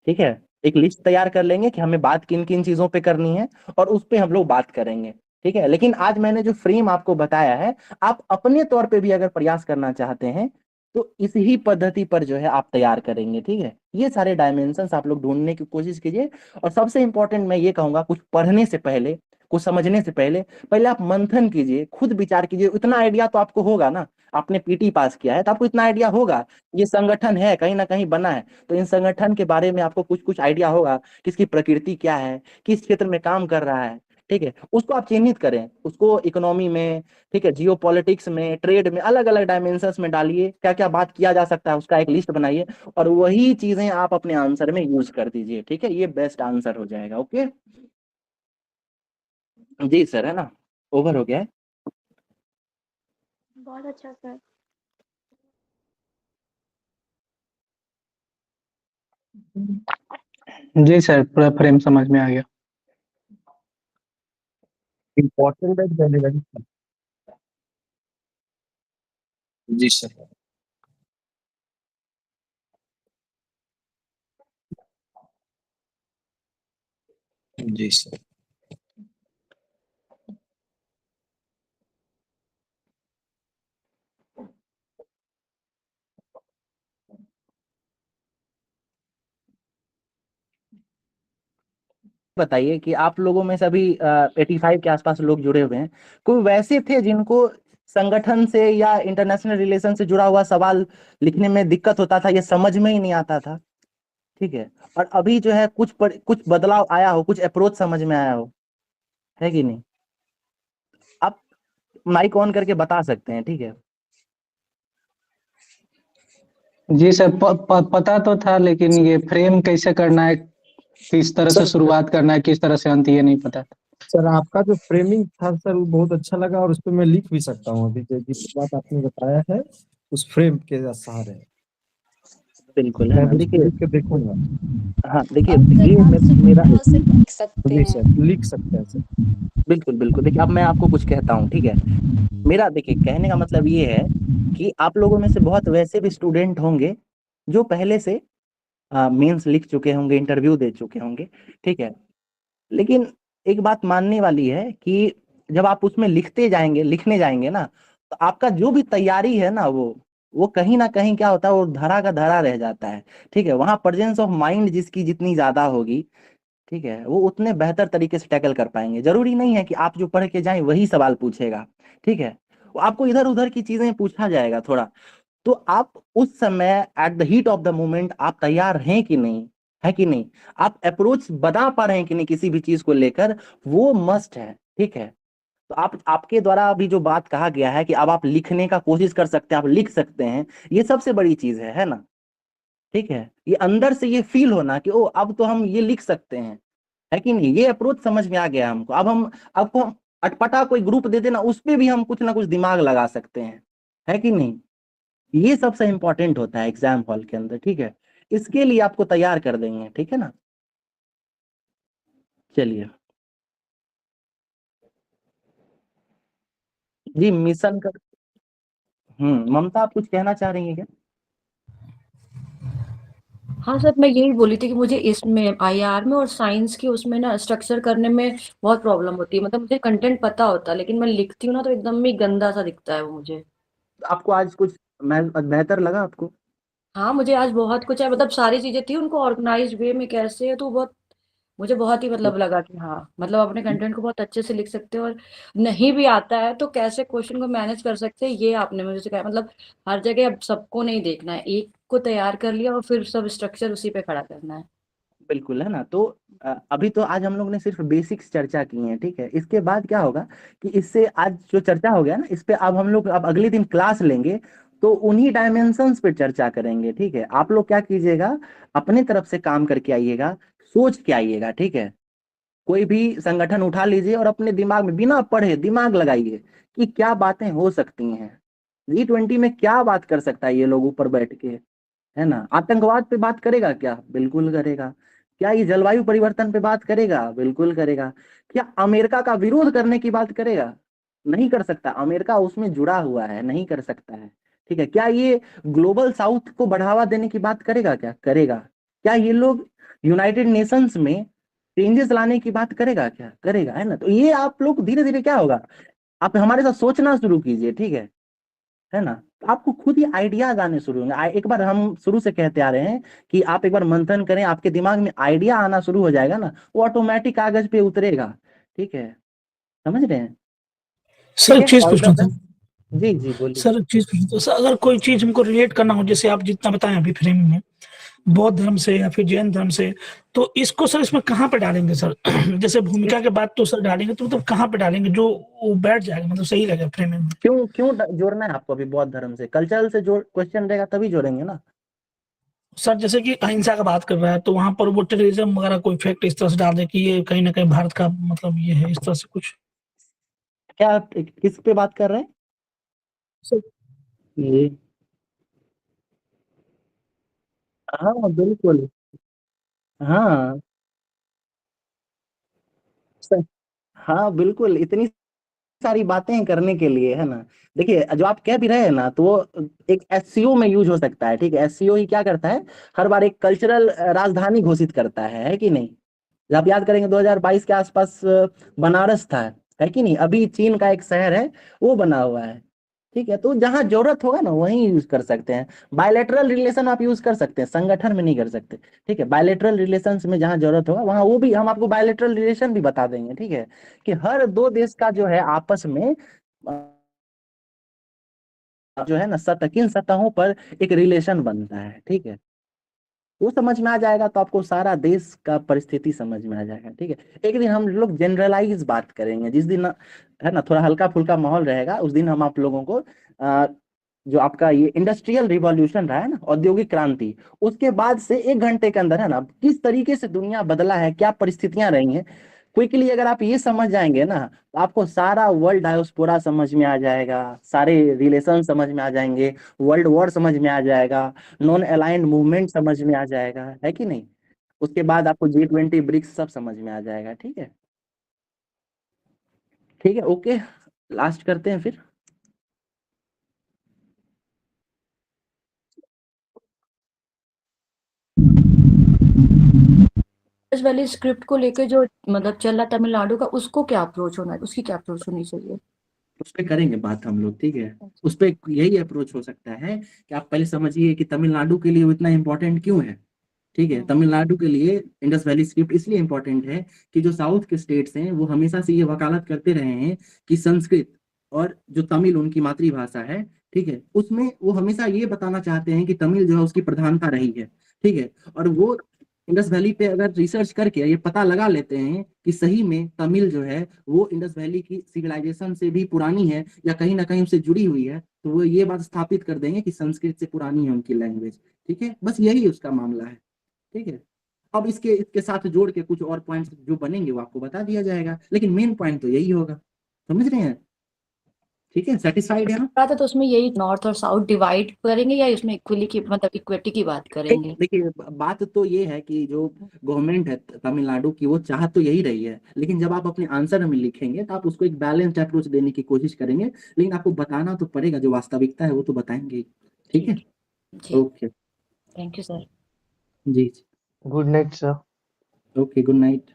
ठीक है, एक लिस्ट तैयार कर लेंगे कि हमें बात किन किन चीजों पे करनी है, और उस पे हम लोग बात करेंगे। ठीक है, लेकिन आज मैंने जो फ्रेम आपको बताया है, आप अपने तौर पे भी अगर प्रयास करना चाहते हैं तो इस ही पद्धति पर जो है आप तैयार करेंगे। ठीक है, ये सारे डायमेंशंस आप लोग ढूंढने की कोशिश कीजिए, और सबसे इंपॉर्टेंट मैं ये कहूंगा, कुछ पढ़ने से पहले, कुछ समझने से पहले पहले आप मंथन कीजिए, खुद विचार कीजिए। इतना आइडिया तो आपको होगा ना, आपने पीटी पास किया है तो आपको इतना आइडिया होगा, ये संगठन है कहीं ना कहीं बना है, तो इन संगठन के बारे में आपको कुछ कुछ आइडिया होगा, किसकी प्रकृति क्या है, किस क्षेत्र में काम कर रहा है, ठीक है, उसको आप चिन्हित करें, उसको इकोनॉमी में, ठीक है, जियो पॉलिटिक्स में, ट्रेड में, अलग अलग डायमेंशंस में डालिए, क्या क्या बात किया जा सकता है उसका एक लिस्ट बनाइए, और वही चीजें आप अपने आंसर में यूज कर दीजिए। ठीक है, ये बेस्ट आंसर हो जाएगा। ओके जी सर, है ना, ओवर हो गया है। बहुत अच्छा सर। जी सर, पूरा फ्रेम समझ में आ गया। इम्पोर्टेंट है पहले। जी सर। जी सर। बताइए कि आप लोगों में से अभी 85 के आसपास लोग जुड़े हुए हैं, कोई वैसे थे जिनको संगठन से या इंटरनेशनल रिलेशन से जुड़ा हुआ सवाल लिखने में दिक्कत होता था, ये समझ में ही नहीं आता था, ठीक है, और अभी जो है कुछ बदलाव आया हो, कुछ अप्रोच समझ में आया हो, है कि नहीं? आप माइक ऑन करके बता सकते हैं, ठीक है। जी सर, पता तो था, लेकिन ये फ्रेम कैसे करना है, किस तरह से शुरुआत करना है, किस तरह से अंत, ये नहीं पता था। सर आपका जो फ्रेमिंग था सर वो बहुत अच्छा लगा, और उस पर मैं लिख भी सकता हूँ अभी जिस बात आपने बताया है उस फ्रेम के सहारे। बिल्कुल, है ना, मैं देखिए, लिख के देखूंगा। हाँ देखिए, ये मेरा जी सर, लिख सकते हैं सर। बिल्कुल बिल्कुल, देखिए अब मैं आपको कुछ कहता हूँ, ठीक है, मेरा देखिए कहने का मतलब ये है कि आप लोगों में से बहुत वैसे भी स्टूडेंट होंगे जो पहले से मेंस लिख चुके होंगे, इंटरव्यू दे चुके होंगे, ठीक है, लेकिन एक बात मानने वाली है कि जब आप उसमें लिखने जाएंगे ना, तो आपका जो भी तैयारी है ना, वो कहीं ना कहीं क्या होता है, वो धरा का धरा रह जाता है, ठीक है, वहां प्रेजेंस ऑफ माइंड जिसकी जितनी ज्यादा होगी, ठीक है, वो उतने बेहतर तरीके से टैकल कर पाएंगे। जरूरी नहीं है कि आप जो पढ़ के जाएं वही सवाल पूछेगा, ठीक है, वो आपको इधर उधर की चीजें पूछा जाएगा थोड़ा, तो आप उस समय at the heat of the moment आप तैयार हैं कि नहीं, है कि नहीं, आप अप्रोच बना पा रहे हैं कि नहीं किसी भी चीज को लेकर, वो मस्ट है, ठीक है। तो आपके द्वारा अभी जो बात कहा गया है कि अब आप लिखने का कोशिश कर सकते हैं, आप लिख सकते हैं, ये सबसे बड़ी चीज है ना, ठीक है, ये अंदर से ये फील होना कि ओ अब तो हम ये लिख सकते हैं, है कि नहीं, ये अप्रोच समझ में आ गया हमको। अब हम आपको हम अटपटा कोई ग्रुप दे देना, उस पे भी हम कुछ ना कुछ दिमाग लगा सकते हैं, है कि नहीं, ये सबसे इंपॉर्टेंट होता है एग्जाम हॉल के अंदर, ठीक है, इसके लिए आपको तैयार कर देंगे, ठीक है ना। चलिए जी, मिशन कर, ममता आप कुछ कहना चाह रही हैं क्या? हाँ सर, मैं यही बोली थी कि मुझे इसमें आईआर में और साइंस की उसमें ना स्ट्रक्चर करने में बहुत प्रॉब्लम होती है। मतलब मुझे कंटेंट पता होता है, लेकिन मैं लिखती हूँ ना तो एकदम ही गंदा सा दिखता है वो मुझे। आपको आज कुछ बेहतर लगा आपको? हाँ, मुझे आज बहुत कुछ है, मतलब सारी चीजें थी उनको ऑर्गेनाइज वे में कैसे है, तो बहुत मुझे बहुत ही मतलब लगा कि हाँ, मतलब अपने कंटेंट को बहुत अच्छे से लिख सकते हो, और नहीं भी आता है तो कैसे क्वेश्चन को मैनेज कर सकते हैं, ये आपने मुझे सिखाया। मतलब हर जगह अब सबको नहीं देखना है, एक को तैयार कर लिया और फिर सब स्ट्रक्चर उसी पे खड़ा करना है। बिल्कुल, है ना। तो अभी तो आज हम लोग ने सिर्फ बेसिक्स चर्चा की हैं, ठीक है, इसके बाद क्या होगा कि इससे आज जो चर्चा हो गया ना, इस पे अब हम लोग अब अगले दिन क्लास लेंगे, तो उन्हीं डायमेंशंस पे चर्चा करेंगे, ठीक है। आप लोग क्या कीजिएगा, अपने तरफ से काम करके आइएगा, सोच के आइएगा, ठीक है, कोई भी संगठन उठा लीजिए और अपने दिमाग में बिना पढ़े दिमाग लगाइए कि क्या बातें हो सकती हैं, G20 में क्या बात कर सकता है ये लोग ऊपर बैठ के, है ना। आतंकवाद पे बात करेगा क्या? बिल्कुल करेगा। क्या ये जलवायु परिवर्तन पे बात करेगा? बिल्कुल करेगा। क्या अमेरिका का विरोध करने की बात करेगा? नहीं कर सकता, अमेरिका उसमें जुड़ा हुआ है, नहीं कर सकता है, ठीक है। क्या ये ग्लोबल साउथ को बढ़ावा देने की बात करेगा? क्या करेगा? क्या ये लोग यूनाइटेड नेशंस में चेंजेस लाने की बात करेगा? क्या करेगा, है ना। तो ये आप लोग धीरे धीरे क्या होगा, आप हमारे साथ सोचना शुरू कीजिए, ठीक है ना। तो आपको खुद ही आइडियाज आने शुरू होंगे। एक बार हम शुरू से कहते आ रहे हैं कि आप एक बार मंथन करें, आपके दिमाग में आइडिया आना शुरू हो जाएगा ना, वो ऑटोमेटिक कागज पे उतरेगा, ठीक है, समझ रहे हैं। सर ठीक एक है, चीज ऑल द पूछना था। बेस्ट। जी जी बोलिए। सर एक चीज पूछना था सर, अगर कोई चीज हमको रिलेट करना हो, जैसे आप जितना बताएं अभी फ्रेम में, बौद्ध धर्म से या फिर जैन धर्म से, तो इसको सर इसमें कहाँ पे डालेंगे सर? जैसे भूमिका के बाद तो सर डालेंगे, तो मतलब कहाँ पे डालेंगे जो वो बैठ जाएगा, मतलब सही लगेगा फ्रेमिंग में? क्यों जोड़ना है आपको अभी बौद्ध धर्म से? कल्चरल से जो क्वेश्चन रहेगा तभी जोड़ेंगे ना सर। जैसे कि अहिंसा का बात कर रहा है, तो वहां पर वो टेररिज्म वगैरह कोई फैक्ट इस तरह से डाल दे कि ये कहीं ना कहीं भारत का मतलब ये है, इस तरह से कुछ। क्या आप किस पे बात कर रहे हैं सर ये? हाँ बिल्कुल, हाँ हाँ बिल्कुल, इतनी सारी बातें करने के लिए है ना। देखिए जो आप कह भी रहे हैं ना, तो वो एक एससीओ में यूज हो सकता है, ठीक है। एससीओ ही क्या करता है, हर बार एक कल्चरल राजधानी घोषित करता है कि नहीं। जब आप याद करेंगे 2022 के आसपास बनारस था, है कि नहीं। अभी चीन का एक शहर है वो बना हुआ है, ठीक है। तो जहां जरूरत होगा ना वहीं यूज कर सकते हैं। बायलैटरल रिलेशन आप यूज कर सकते हैं, संगठन में नहीं कर सकते, ठीक है। बायलैटरल रिलेशंस में जहां जरूरत होगा वहां, वो भी हम आपको बायलैटरल रिलेशन भी बता देंगे, ठीक है। कि हर दो देश का जो है आपस में जो है ना किन सतहों पर एक रिलेशन बनता है, ठीक है। वो समझ में आ जाएगा तो आपको सारा देश का परिस्थिति समझ में आ जाएगा, ठीक है। एक दिन हम लोग जनरलाइज बात करेंगे, जिस दिन है ना थोड़ा हल्का फुल्का माहौल रहेगा, उस दिन हम आप लोगों को जो आपका ये इंडस्ट्रियल रिवॉल्यूशन रहा है ना, औद्योगिक क्रांति, उसके बाद से 1 घंटे के अंदर है ना किस तरीके से दुनिया बदला है, क्या परिस्थितियां रही हैं, क्विकली अगर आप ये समझ जाएंगे ना, तो आपको सारा वर्ल्ड डायोस्पोरा समझ में आ जाएगा, सारे रिलेशन समझ में आ जाएंगे, वर्ल्ड वॉर समझ में आ जाएगा, नॉन अलाइंड मूवमेंट समझ में आ जाएगा, है कि नहीं। उसके बाद आपको G20 ब्रिक्स सब समझ में आ जाएगा, ठीक है। ठीक है, ओके, लास्ट करते हैं फिर। इस वाली स्क्रिप्ट को लेके जो मतलब चल रहा तमिलनाडु का, उसको क्या अप्रोच होना है, उसकी क्या अप्रोच होनी चाहिए? उस पे करेंगे बात हम लोग, ठीक है। उस पे यही अप्रोच हो सकता है कि आप पहले समझिए कि तमिलनाडु के लिए वो इतना इम्पोर्टेंट क्यों है, ठीक है। तमिलनाडु के लिए इंडस वैली स्क्रिप्ट इसलिए इम्पोर्टेंट है कि जो साउथ के स्टेट्स हैं वो हमेशा से ये वकालत करते रहे हैं कि संस्कृत और जो तमिल उनकी मातृभाषा है, ठीक है, उसमें वो हमेशा ये बताना चाहते हैं कि तमिल जो है उसकी प्रधानता रही है, ठीक है। और वो इंडस वैली पे अगर रिसर्च करके ये पता लगा लेते हैं कि सही में तमिल जो है वो इंडस वैली की सिविलाइजेशन से भी पुरानी है या कहीं ना कहीं उससे जुड़ी हुई है, तो वो ये बात स्थापित कर देंगे कि संस्कृत से पुरानी है उनकी लैंग्वेज, ठीक है। बस यही उसका मामला है, ठीक है। अब इसके साथ जोड़ के कुछ और पॉइंट्स जो बनेंगे वो आपको बता दिया जाएगा, लेकिन मेन पॉइंट तो यही होगा, समझ रहे हैं? ठीक है, सेटिस्फाइड है? बात है तो उसमें यही नॉर्थ और साउथ डिवाइड करेंगे या इसमें इक्वली की मतलब इक्विटी की बात करेंगे? देखिए बात तो ये है कि जो गवर्नमेंट है तमिलनाडु की वो चाह तो यही रही है, लेकिन जब आप अपने आंसर में लिखेंगे तो आप उसको एक बैलेंस्ड अप्रोच देने की कोशिश करेंगे, लेकिन आपको बताना तो पड़ेगा, जो वास्तविकता है वो तो बताएंगे, ठीक है। Okay, thank you sir. जी good night sir. Okay, good night.